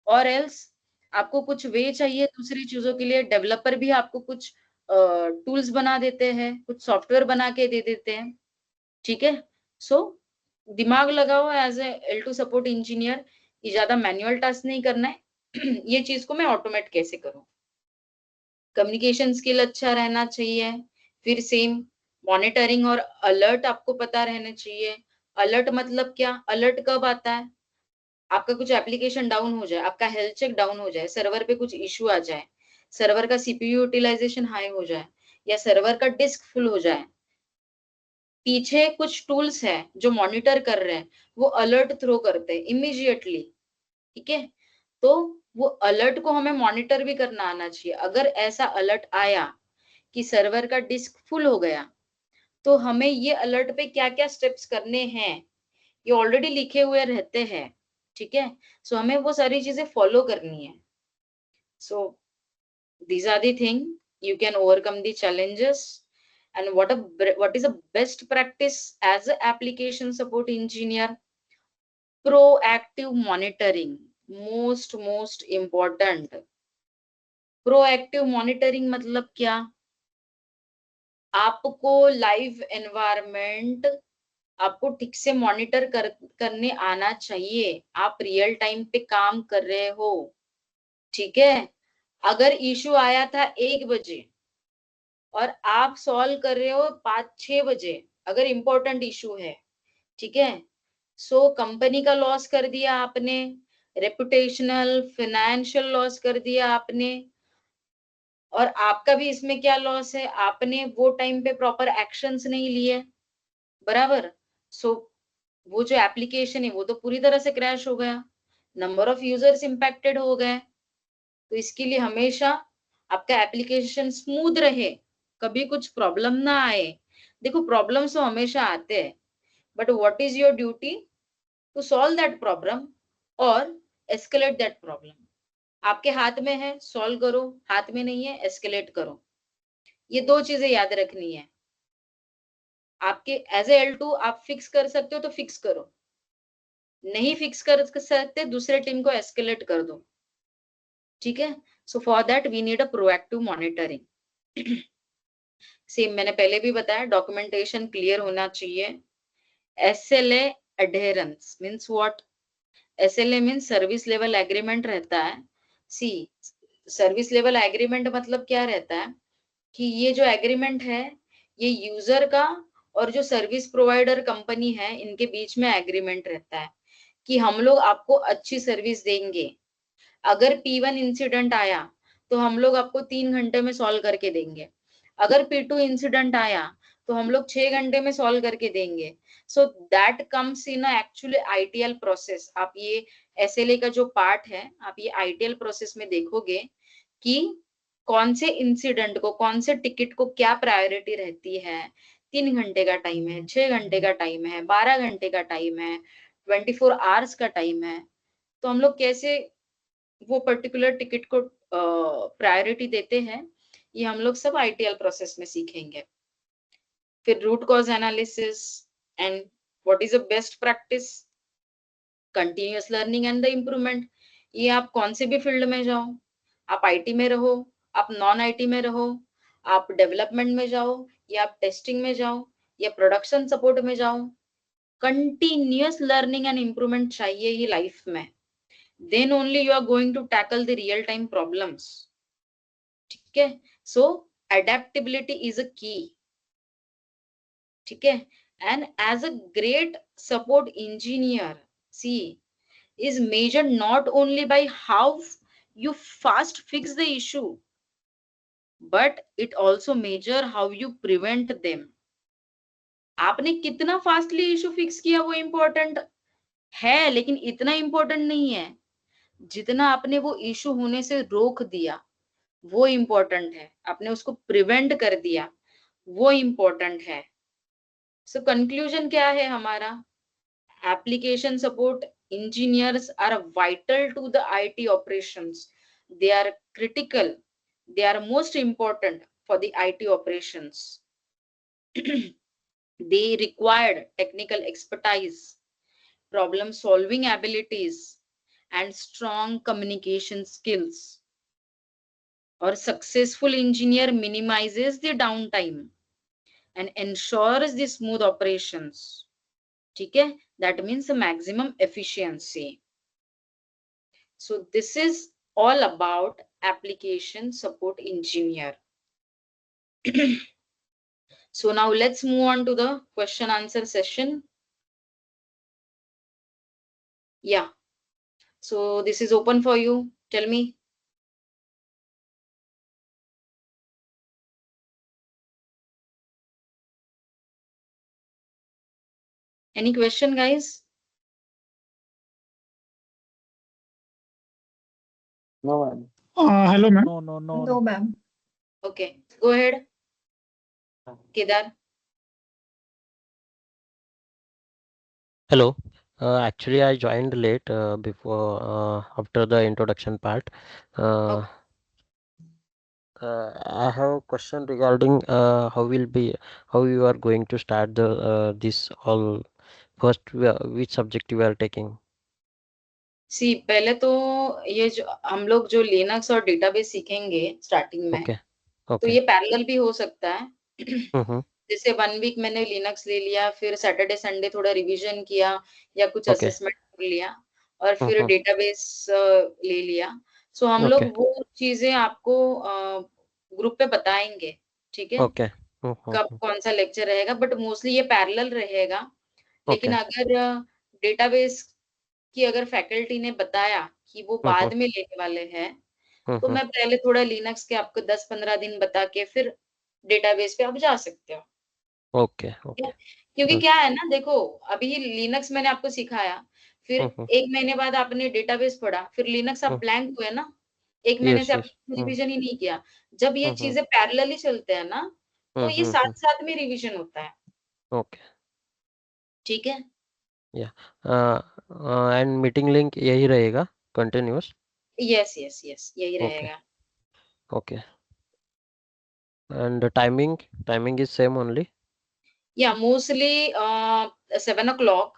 और एल्स आपको कुछ वे चाहिए दूसरी चीजों के लिए, डेवलपर भी आपको कुछ टूल्स बना देते हैं, कुछ सॉफ्टवेयर बना के दे देते हैं, ठीक है। सो दिमाग लगाओ as a L2 support engineer, कि ज्यादा मैनुअल टास्क नहीं करना है। ये चीज को मैं ऑटोमेट कैसे करूं। कम्युनिकेशन स्किल अच्छा रहना चाहिए। फिर सेम मॉनिटरिंग और अलर्ट आपको पता रहना चाहिए। अलर्ट मतलब क्या, अलर्ट कब आता है, आपका कुछ एप्लीकेशन डाउन हो जाए, आपका हेल्थ चेक डाउन हो जाए, सर्वर पे कुछ इश्यू आ जाए, सर्वर का सीपीयू यूटिलाइजेशन हाई हो जाए, या सर्वर का डिस्क फुल हो जाए, पीछे कुछ टूल्स है जो मॉनिटर कर रहे हैं, वो अलर्ट थ्रो करते हैं इमीडिएटली, ठीक है। तो वो अलर्ट को हमें मॉनिटर भी करना आना चाहिए। अगर ऐसा अलर्ट आया कि सर्वर का डिस्क फुल हो गया, तो हमें ये अलर्ट पे क्या क्या स्टेप्स करने हैं, ये ऑलरेडी लिखे हुए रहते हैं, ठीक है। सो हमें वो सारी चीजें फॉलो करनी है। सो these are the thing you can overcome the challenges. And what is the best practice as an application support engineer? Proactive monitoring, most important. Proactive monitoring मतलब क्या, आपको लाइव एनवायरनमेंट आपको ठीक से मॉनिटर करने आना चाहिए। आप रियल टाइम पे काम कर रहे हो, ठीक है। अगर इशू आया था 1 बजे, और आप सॉल्व कर रहे हो 5-6 बजे, अगर इम्पोर्टेंट इशू है, ठीक है, सो कंपनी का लॉस कर दिया आपने, रेपुटेशनल फाइनेंशियल लॉस कर दिया आपने, और आपका भी इसमें क्या लॉस है, आपने वो टाइम पे प्रॉपर एक्शंस नहीं लिए, बराबर। सो वो जो एप्लीकेशन है वो तो पूरी तरह से क्रैश हो गया, नंबर ऑफ यूजर्स इंपैक्टेड हो गए। तो इसके लिए हमेशा आपका एप्लीकेशन स्मूथ रहे, कभी कुछ प्रॉब्लम ना आए। देखो प्रॉब्लम्स तो हमेशा आते हैं, but what is your duty to solve that problem और एस्केलेट दैट प्रॉब्लम। आपके हाथ में है, सॉल्व करो, हाथ में नहीं है, एस्केलेट करो। ये दो चीजें याद रखनी है। आपके एज ए L2 आप फिक्स कर सकते हो तो फिक्स करो, नहीं फिक्स कर सकते दूसरे टीम को एस्केलेट कर दो, ठीक है। So for that we need a proactive monitoring. Same मैंने पहले भी बताया, डॉक्यूमेंटेशन क्लियर होना चाहिए। SLA adherence means what? SLA means service level agreement रहता है। सी सर्विस लेवल एग्रीमेंट मतलब क्या रहता है कि ये जो एग्रीमेंट है ये यूजर का और जो सर्विस प्रोवाइडर कंपनी है इनके बीच में एग्रीमेंट रहता है कि हम लोग आपको अच्छी सर्विस देंगे। अगर P1 इंसिडेंट आया तो हम लोग आपको 3 घंटे में सॉल्व करके देंगे, अगर P2 इंसिडेंट आया तो हम लोग 6 घंटे में सॉल्व करके देंगे। So that comes in actually ITL process. आप ये SLA का जो पार्ट है आप ये ITL प्रोसेस में देखोगे कि कौन से इंसिडेंट को, कौन से टिकट को क्या प्रायोरिटी रहती है। 3 घंटे का टाइम है, 6 घंटे का टाइम है, 12 घंटे का टाइम है, 24 आवर्स का टाइम है। तो हम लोग कैसे वो पर्टिकुलर टिकट को प्रायोरिटी देते हैं, ये हम लोग सब ITL प्रोसेस में सीखेंगे। फिर root cause analysis and what is the best practice, continuous learning and the improvement. ये आप कौन से भी फील्ड में जाओ, आप IT में रहो, आप नॉन IT में रहो, आप डेवलपमेंट में जाओ, या आप टेस्टिंग में जाओ, या प्रोडक्शन सपोर्ट में जाओ, कंटिन्यूअस लर्निंग एंड इम्प्रूवमेंट चाहिए ही लाइफ में। then only you are going to tackle the real time problems, ठीक है। so adaptability is a key, ठीक है। and as a great support engineer, see, is measured not only by how you fast fix the issue, but it also measure how you prevent them। आपने कितना फास्टली इशू फिक्स किया वो इम्पोर्टेंट है, लेकिन इतना इम्पोर्टेंट नहीं है जितना आपने वो इशू होने से रोक दिया, वो इम्पोर्टेंट है। आपने उसको प्रिवेंट कर दिया, वो इम्पोर्टेंट है। सो कंक्लूजन क्या है हमारा, application support engineers are vital to the IT operations, they are critical, they are most important for the IT operations। they required technical expertise, problem solving abilities and strong communication skills। और successful engineer minimizes the downtime and ensures the smooth operations, ठीक है। that means the maximum efficiency। so this is all about application support engineer। so now let's move on to the question answer session। yeah, so this is open for you, tell me। any question guys?
No, ma'am.
Hello, ma'am.
No, ma'am.
okay, go ahead Kedar।
Hello. Actually, I joined late after the introduction part. Uh, I have a question regarding how you are going to start the this all first which subject you are taking.
सी पहले तो ये जो हम लोग जो लिनक्स और डेटाबेस सीखेंगे स्टार्टिंग में,
Okay.
तो
Okay.
ये पैरेलल भी हो सकता है।
Mm-hmm.
जैसे 1 वीक मैंने लिनक्स ले लिया, फिर सैटरडे संडे थोड़ा रिवीजन किया या कुछ
Okay.
असेसमेंट कर लिया, और फिर
Mm-hmm.
डेटाबेस ले लिया। सो हम लोग
Okay.
वो चीजें आपको ग्रुप पे बताएंगे, ठीक है,
ओके
कब कौन सा लेक्चर रहेगा, बट मोस्टली ये पैरेलल रहेगा। लेकिन
ओके
अगर डेटाबेस की अगर फैकल्टी ने बताया कि वो बाद में लेने वाले हैं, तो मैं पहले थोड़ा लिनक्स के आपको 10-15 दिन बता के फिर डेटाबेस पे आप जा सकते हो।
ओके
ठीक है?
ओके
क्योंकि क्या है ना, देखो अभी लिनक्स मैंने आपको सिखाया, फिर 1 महीने बाद आपने डेटाबेस पढ़ा, फिर लिनक्स आप ब्लैंक हुए ना, 1 महीने
यस
से
यस
आपने रिवीजन ही नहीं किया। जब ये चीजें पैरेलली चलते हैं ना, तो ये साथ-साथ में रिवीजन होता है।
ओके
ठीक है?
या एंड मीटिंग लिंक यही रहेगा कंटिन्यूअस?
यस, यस, यस, यही
ओके
रहेगा।
Okay and timing is same only?
या मोस्टली 7 o'clock,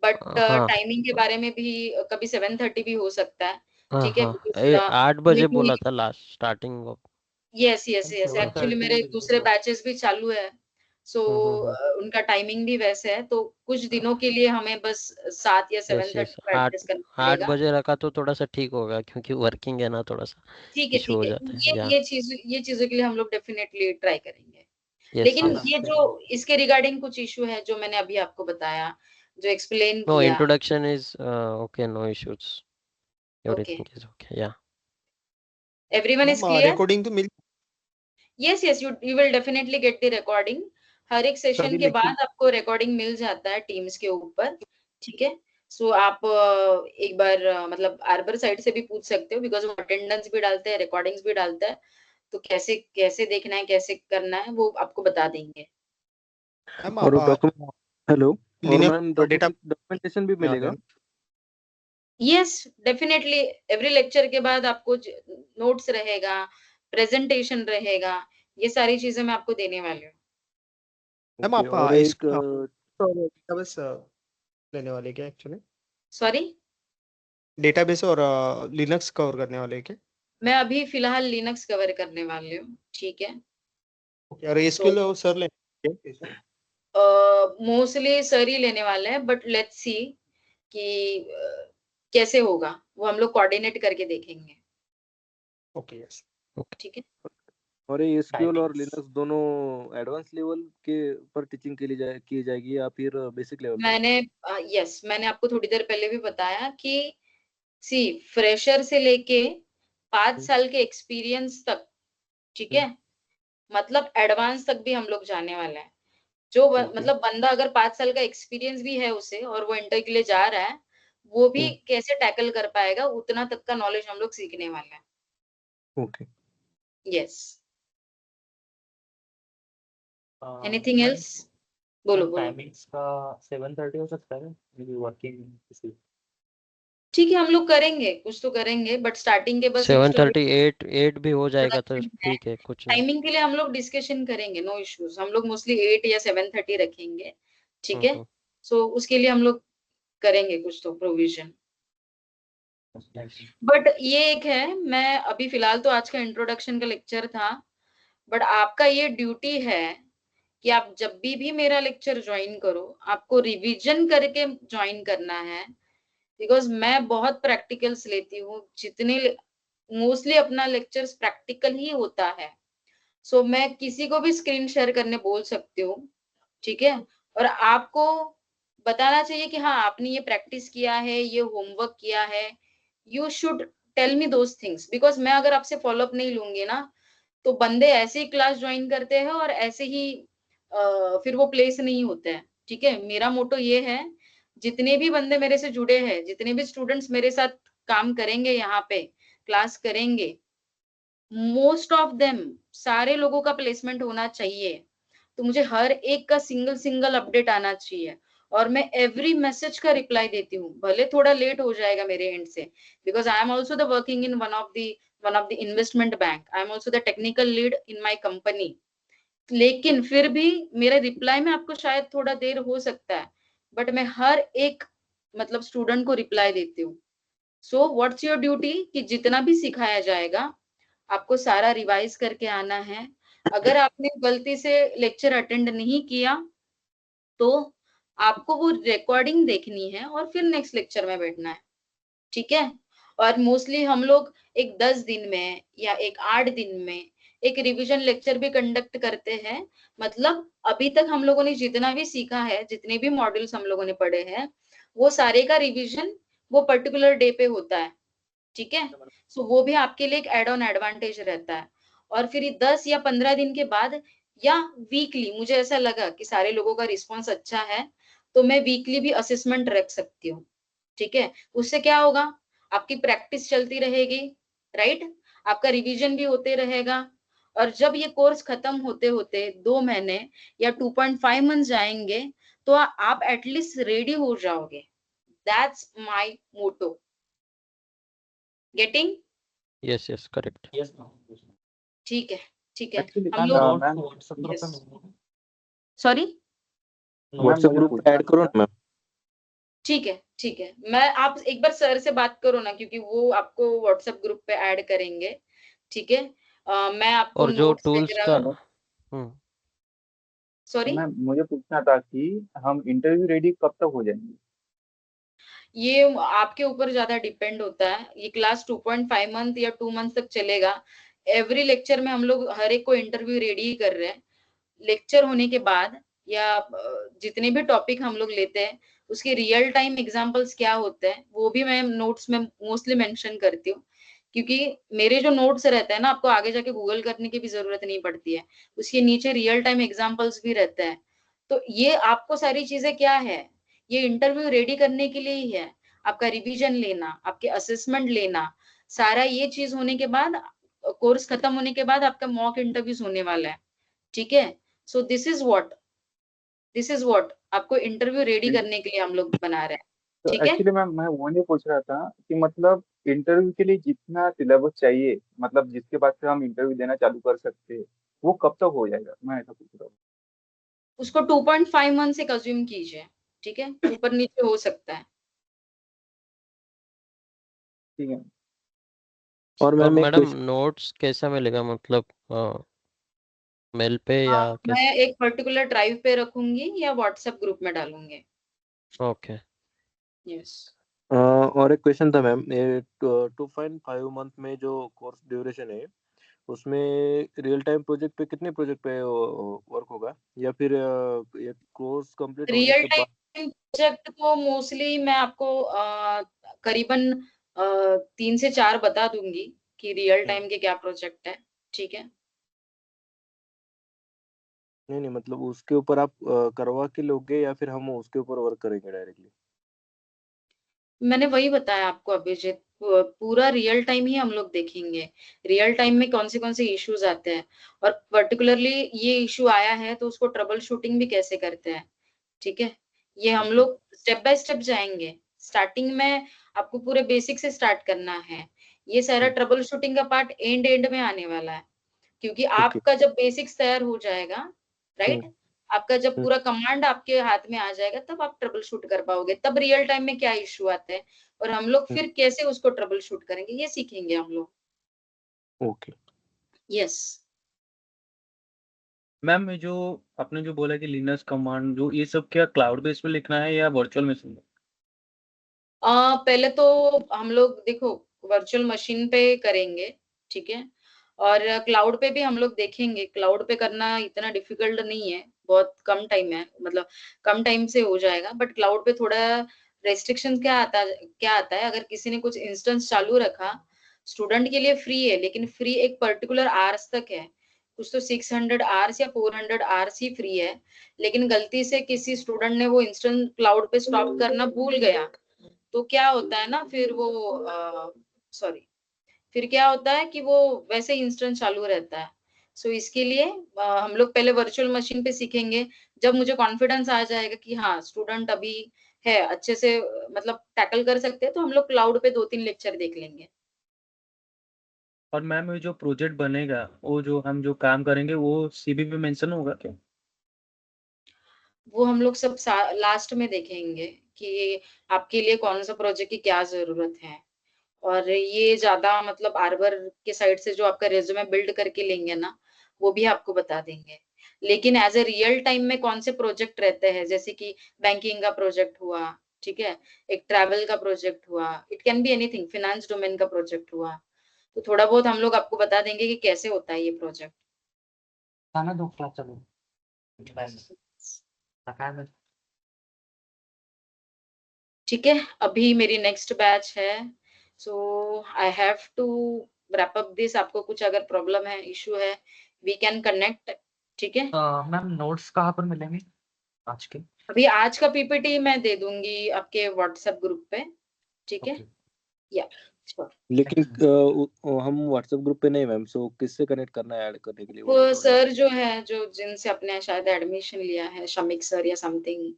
बट
हाँ
टाइमिंग के बारे में भी कभी 7:30 भी हो सकता है।
हाँ
ठीक है?
हाँ
बिकॉज़
8 बजे बोला था last starting of.
Yes, yes, yes, actually मेरे दूसरे बैचेस भी चालू है, सो उनका टाइमिंग भी वैसे है, तो कुछ दिनों के लिए हमें बस 7 या
यस यस
7:30 को
8
एडजस्ट करना
8
पड़ेगा।
बजे रखा तो थोड़ा सा ठीक होगा क्योंकि वर्किंग है ना, थोड़ा सा
ठीक है,
इशू
ठीक
हो
है।
जाता है या
ये चीज़ों के लिए हम लोग डेफिनिटली ट्राई करेंगे।
यस
लेकिन
यस
ये जो इसके रिगार्डिंग कुछ इश्यू है जो मैंने अभी आपको बताया, जो एक्सप्लेन
नो
किया।
Introduction is okay, no issues,
okay,
everything is okay या
everyone is
ma'am
clear?
Recording तो मिल
yes, yes, you will definitely get the recording. हर एक सेशन
सभी
के
लेक्चर।
बाद आपको रिकॉर्डिंग मिल जाता है टीम्स के ऊपर। ठीक है? सो आप एक बार मतलब आर्बर साइड से भी पूछ सकते हो, बिकॉज़ वो अटेंडेंस भी डालते हैं, रिकॉर्डिंग्स भी डालते हैं। तो कैसे कैसे देखना है, कैसे करना है, वो आपको बता देंगे।
मैम
और डॉक्यूमेंट, हेलो, और
लिनक्स
मैम
और डेटा
डॉक्यूमेंटेशन भी
में आते
मिलेगा?
हैं।
यस, डेफिनेटली एवरी लेक्चर के बाद आपको नोट्स रहेगा, प्रेजेंटेशन रहेगा, ये सारी चीजें मैं आपको देने वाली हूँ।
मैम
ओके,
आप
और
इस
एक
डेटाबेस लेने वाले क्या एक्चुअली?
सॉरी,
डेटाबेस और लिनक्स कवर करने वाले क्या?
मैं अभी फिलहाल लिनक्स कवर करने वाली हूँ। ठीक है?
और
तो
एसक्यूएल सर लेने
मोस्टली सर ही लेने वाले हैं, बट लेट्स सी कि कैसे होगा, वो हम लोग कोऑर्डिनेट करके देखेंगे।
Okay yes.
ठीक है?
और ये एसक्यूएल और
टाइमिंग्स
लिनक्स दोनों एडवांस लेवल के पर टीचिंग के लिए की जाएगी या फिर बेसिक लेवल पर?
मैंने यस, मैंने आपको थोड़ी देर पहले भी बताया कि सी फ्रेशर से लेके 5
हम्म,
साल के एक्सपीरियंस तक, ठीक
हम्म,
है? मतलब एडवांस तक भी हम लोग जाने वाले हैं। जो
ओके
मतलब बंदा अगर 5 साल का एक्सपीरियंस भी है उसे और वो इंटर के लिए जा रहा है, वो भी
हम्म,
कैसे टैकल कर पाएगा, उतना तक का नॉलेज हम लोग सीखने वाले हैं।
Okay.
Yes. Anything
ma'am
else? बोलो,
मैम
बोलो।
टाइमिंग्स का 7:30 हो सकता है मेरी वर्किंग किसी।
ठीक है, हम लोग करेंगे, कुछ तो करेंगे, बट स्टार्टिंग के बस
7:30 8 भी हो जाएगा तो
इंट्रोडक्शन है।
ठीक है, कुछ नहीं।
टाइमिंग के लिए हम लोग डिस्कशन करेंगे, नो इश्यूज। हम लोग मोस्टली 8 या 7:30 रखेंगे। ठीक है?
हम्म
सो उसके लिए हम लोग करेंगे कुछ तो प्रोविजन।
Yes.
बट ये एक है, मैं अभी फिलहाल तो आज का इंट्रोडक्शन का लेक्चर था, बट आपका ये ड्यूटी है कि आप जब भी मेरा लेक्चर ज्वाइन करो, आपको रिवीजन करके ज्वाइन करना है। बिकॉज मैं बहुत प्रैक्टिकल्स लेती हूँ, जितने मोस्टली अपना लेक्चर्स प्रैक्टिकल ही होता है। सो मैं किसी को भी स्क्रीन शेयर करने बोल सकती हूँ। ठीक है? और आपको बताना चाहिए कि हाँ, आपने ये प्रैक्टिस किया है, ये होमवर्क किया है। You should tell me those things, because मैं अगर आपसे फॉलो अप नहीं लूंगी ना, तो बंदे ऐसे ही क्लास ज्वाइन करते हैं और ऐसे ही फिर वो प्लेस नहीं होते हैं। ठीक है? मेरा मोटो ये है, जितने भी बंदे मेरे से जुड़े हैं, जितने भी स्टूडेंट्स मेरे साथ काम करेंगे, यहाँ पे क्लास करेंगे, मोस्ट ऑफ देम, सारे लोगों का प्लेसमेंट होना चाहिए। तो मुझे हर एक का सिंगल सिंगल अपडेट आना चाहिए, और मैं एवरी मैसेज का रिप्लाई देती हूँ, भले थोड़ा लेट हो जाएगा मेरे एंड से, because I am also the working in one of the investment bank. I am also the technical lead in my company. लेकिन फिर भी मेरे रिप्लाई में आपको शायद थोड़ा देर हो सकता है, बट मैं हर एक मतलब स्टूडेंट को रिप्लाई देती हूँ। सो व्हाट्स योर ड्यूटी कि जितना भी सिखाया जाएगा, आपको सारा रिवाइज करके आना है। अगर आपने गलती से लेक्चर अटेंड नहीं किया, तो आपको वो रिकॉर्डिंग देखनी है और फिर नेक्स्ट लेक्चर में बैठना है। ठीक है? और मोस्टली हम लोग एक 10 दिन में या एक 8 दिन में एक रिवीजन लेक्चर भी कंडक्ट करते हैं। मतलब अभी तक हम लोगों ने जितना भी सीखा है, जितने भी मॉड्यूल्स हम लोगों ने पढ़े हैं, वो सारे का रिवीजन वो पर्टिकुलर डे पे होता है, ठीक है। सो वो भी आपके लिए एक एड ऑन एडवांटेज रहता है। और फिर 10 या 15 दिन के बाद या वीकली, मुझे ऐसा लगा कि सारे लोगों का रिस्पॉन्स अच्छा है, तो मैं वीकली भी असेसमेंट रख सकती हूँ, ठीक है। उससे क्या होगा, आपकी प्रैक्टिस चलती रहेगी, राइट, आपका रिवीजन भी होते रहेगा। और जब ये कोर्स खत्म होते होते 2 महीने या 2.5 मंथ जाएंगे, तो आप एटलीस्ट रेडी हो जाओगे। That's my motto. Getting?
Yes, yes, correct.
Yes, ma'am.
ठीक है, ठीक है।
एक्चुअली
हम लोग
मैम
WhatsApp group
Yes.
पे मिलेंगे।
सॉरी,
व्हाट्सएप
मुझे
ग्रुप
पूछना
ऐड करो
था।
ना मैम।
ठीक है, ठीक है। मैं, आप एक बार सर से बात करो ना, क्योंकि वो आपको व्हाट्सएप ग्रुप पे ऐड करेंगे, ठीक है। मैं आपको
और जो
नोट्स
टूल्स का
वगैरह, सॉरी,
मैम मुझे पूछना था कि हम इंटरव्यू रेडी कब तक हो जाएंगे?
ये आपके ऊपर ज्यादा डिपेंड होता है। ये क्लास 2.5 मंथ या 2 मंथ तक चलेगा। एवरी लेक्चर में हम लोग हर एक को इंटरव्यू रेडी ही कर रहे हैं। लेक्चर होने के बाद या जितने भी टॉपिक हम लोग लेते हैं, उसके रियल टाइम एग्जांपल्स क्या होते हैं, वो भी मैं नोट्स में मोस्टली मेंशन करती हूँ। क्योंकि मेरे जो नोट्स रहते हैं ना, आपको आगे जाके गूगल करने की भी जरूरत नहीं पड़ती है, उसके नीचे रियल टाइम एग्जांपल्स भी रहते हैं। तो ये आपको सारी चीजें क्या है, ये इंटरव्यू रेडी करने के लिए ही है। आपका रिवीजन लेना, आपके असेसमेंट लेना, सारा ये चीज होने के बाद, कोर्स खत्म होने के बाद आपका मॉक इंटरव्यूज होने वाला है, ठीक है। सो दिस इज व्हाट आपको इंटरव्यू रेडी करने के लिए हम लोग बना रहे हैं,
तो
ठीक है।
एक्चुअली मैम मैं वो नहीं पूछ रहा था कि मतलब इंटरव्यू के लिए जितना सिलेबस चाहिए, मतलब जिसके बाद से हम इंटरव्यू देना चालू कर सकते हैं, वो कब तक हो जाएगा, मैं ऐसा पूछ रहा हूँ।
उसको 2.5 मंथ से कंज्यूम कीजिए, ठीक है, ऊपर नीचे हो सकता है।
ठीक है।
और
और
मैम एक
मैडम
क्वेश्चन।
नोट्स कैसा मिलेगा, मतलब मेल पे या कैसे?
मैं एक पर्टिकुलर ड्राइव पे रखूंगी या व्हाट्सएप ग्रुप में डालूंगी।
ओके।
यस।
और एक क्वेश्चन था मैम, ये 2.5 मंथ में जो कोर्स ड्यूरेशन है, उसमें रियल टाइम प्रोजेक्ट पे कितने प्रोजेक्ट पे वर्क होगा, या फिर ये कोर्स कंप्लीट होने
रियल
के बाद?
टाइम प्रोजेक्ट तो मोस्टली मैं आपको करीबन 3 से 4 बता दूंगी कि रियल टाइम के क्या प्रोजेक्ट है, ठीक है।
नहीं नहीं, मतलब उसके ऊपर आप करवा के लोगे या फिर हम उसके ऊपर वर्क करेंगे डायरेक्टली?
मैंने वही बताया आपको अभिजीत, पूरा रियल टाइम ही हम लोग देखेंगे। रियल टाइम में कौन से इश्यूज आते हैं, और पर्टिकुलरली ये इशू आया है तो उसको ट्रबल शूटिंग भी कैसे करते हैं, ठीक है। ये हम लोग स्टेप बाय स्टेप जाएंगे। स्टार्टिंग में आपको पूरे बेसिक से स्टार्ट करना है। ये सारा ट्रबल शूटिंग का पार्ट एंड एंड में आने वाला है। क्योंकि
ओके।
आपका जब बेसिक्स तैयार हो जाएगा, राइट, आपका जब पूरा कमांड आपके हाथ में आ जाएगा, तब आप ट्रबल शूट कर पाओगे, तब रियल टाइम में क्या इश्यू आते हैं और हम लोग फिर कैसे उसको ट्रबल शूट करेंगे, ये सीखेंगे हम लोग।
ओके।
यस।
मैम ये जो आपने जो बोला कि लिनक्स कमांड जो ये सब क्या क्लाउड बेस पे लिखना है या वर्चुअल मशीन में?
पहले तो हम लोग देखो वर्चुअल मशीन पे करेंगे, ठीक है। और क्लाउड पे भी हम लोग देखेंगे। क्लाउड पे करना इतना डिफिकल्ट नहीं है, बहुत कम टाइम है, मतलब कम टाइम से हो जाएगा। बट क्लाउड पे थोड़ा रेस्ट्रिक्शन क्या आता है, अगर किसी ने कुछ इंस्टेंस चालू रखा, स्टूडेंट के लिए फ्री है, लेकिन फ्री एक पर्टिकुलर आवर्स तक है। कुछ तो 600 आवर्स या 400 आवर्स ही फ्री है। लेकिन गलती से किसी स्टूडेंट ने वो इंस्टेंस क्लाउड पे स्टॉप करना भूल गया, तो क्या होता है ना, फिर वो सॉरी फिर क्या होता है कि वो वैसे इंस्टेंट चालू रहता है। सो इसके लिए हम लोग पहले वर्चुअल मशीन पे सीखेंगे। जब मुझे कॉन्फिडेंस आ जाएगा कि हाँ स्टूडेंट अभी है अच्छे से, मतलब टैकल कर सकते हैं, तो हम लोग क्लाउड पे 2-3 लेक्चर देख लेंगे।
और मैम ये जो प्रोजेक्ट बनेगा, वो जो हम जो काम करेंगे वो सीवी पे मेंशन होगा क्या?
वो हम लोग सब लास्ट में देखेंगे कि आपके लिए कौन सा प्रोजेक्ट की क्या जरूरत है। और ये ज्यादा मतलब आर्बर के साइड से जो आपका रेज्यूमे बिल्ड करके लेंगे ना, वो भी आपको बता देंगे। लेकिन एज ए रियल टाइम में कौन से प्रोजेक्ट रहते हैं, जैसे कि बैंकिंग का प्रोजेक्ट हुआ, ठीक है, एक ट्रैवल का प्रोजेक्ट हुआ, it can be anything, finance domain का प्रोजेक्ट हुआ, तो थोड़ा बहुत हम लोग आपको बता देंगे कि कैसे होता है ये प्रोजेक्ट।
खाना 2 क्लास चालू बस सकाळ में
ठीक है, अभी मेरी नेक्स्ट बैच है, so I have to wrap up this. आपको कुछ अगर प्रॉब्लम है, इशू है, वी कैन कनेक्ट। ठीक है,
मैम नोट्स कहाँ पर मिलेंगे आज के?
अभी आज का पीपीटी मैं दे दूंगी आपके व्हाट्सएप ग्रुप पे। ठीक है,
ओके
या श्योर।
लेकिन हम व्हाट्सएप ग्रुप पे नहीं मैम, सो किससे कनेक्ट करना है ऐड करने के लिए वो
वो
थोड़ा
सर जो है, जो जिनसे अपने शायद एडमिशन लिया है, शमिक सर या समथिंग,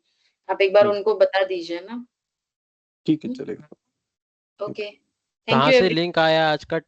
आप एक बार
ठीक
उनको बता दीजिए ना।
ठीक है चलेगा।
ओके, थैंक
कहाँ
यू
से लिंक आया आज का?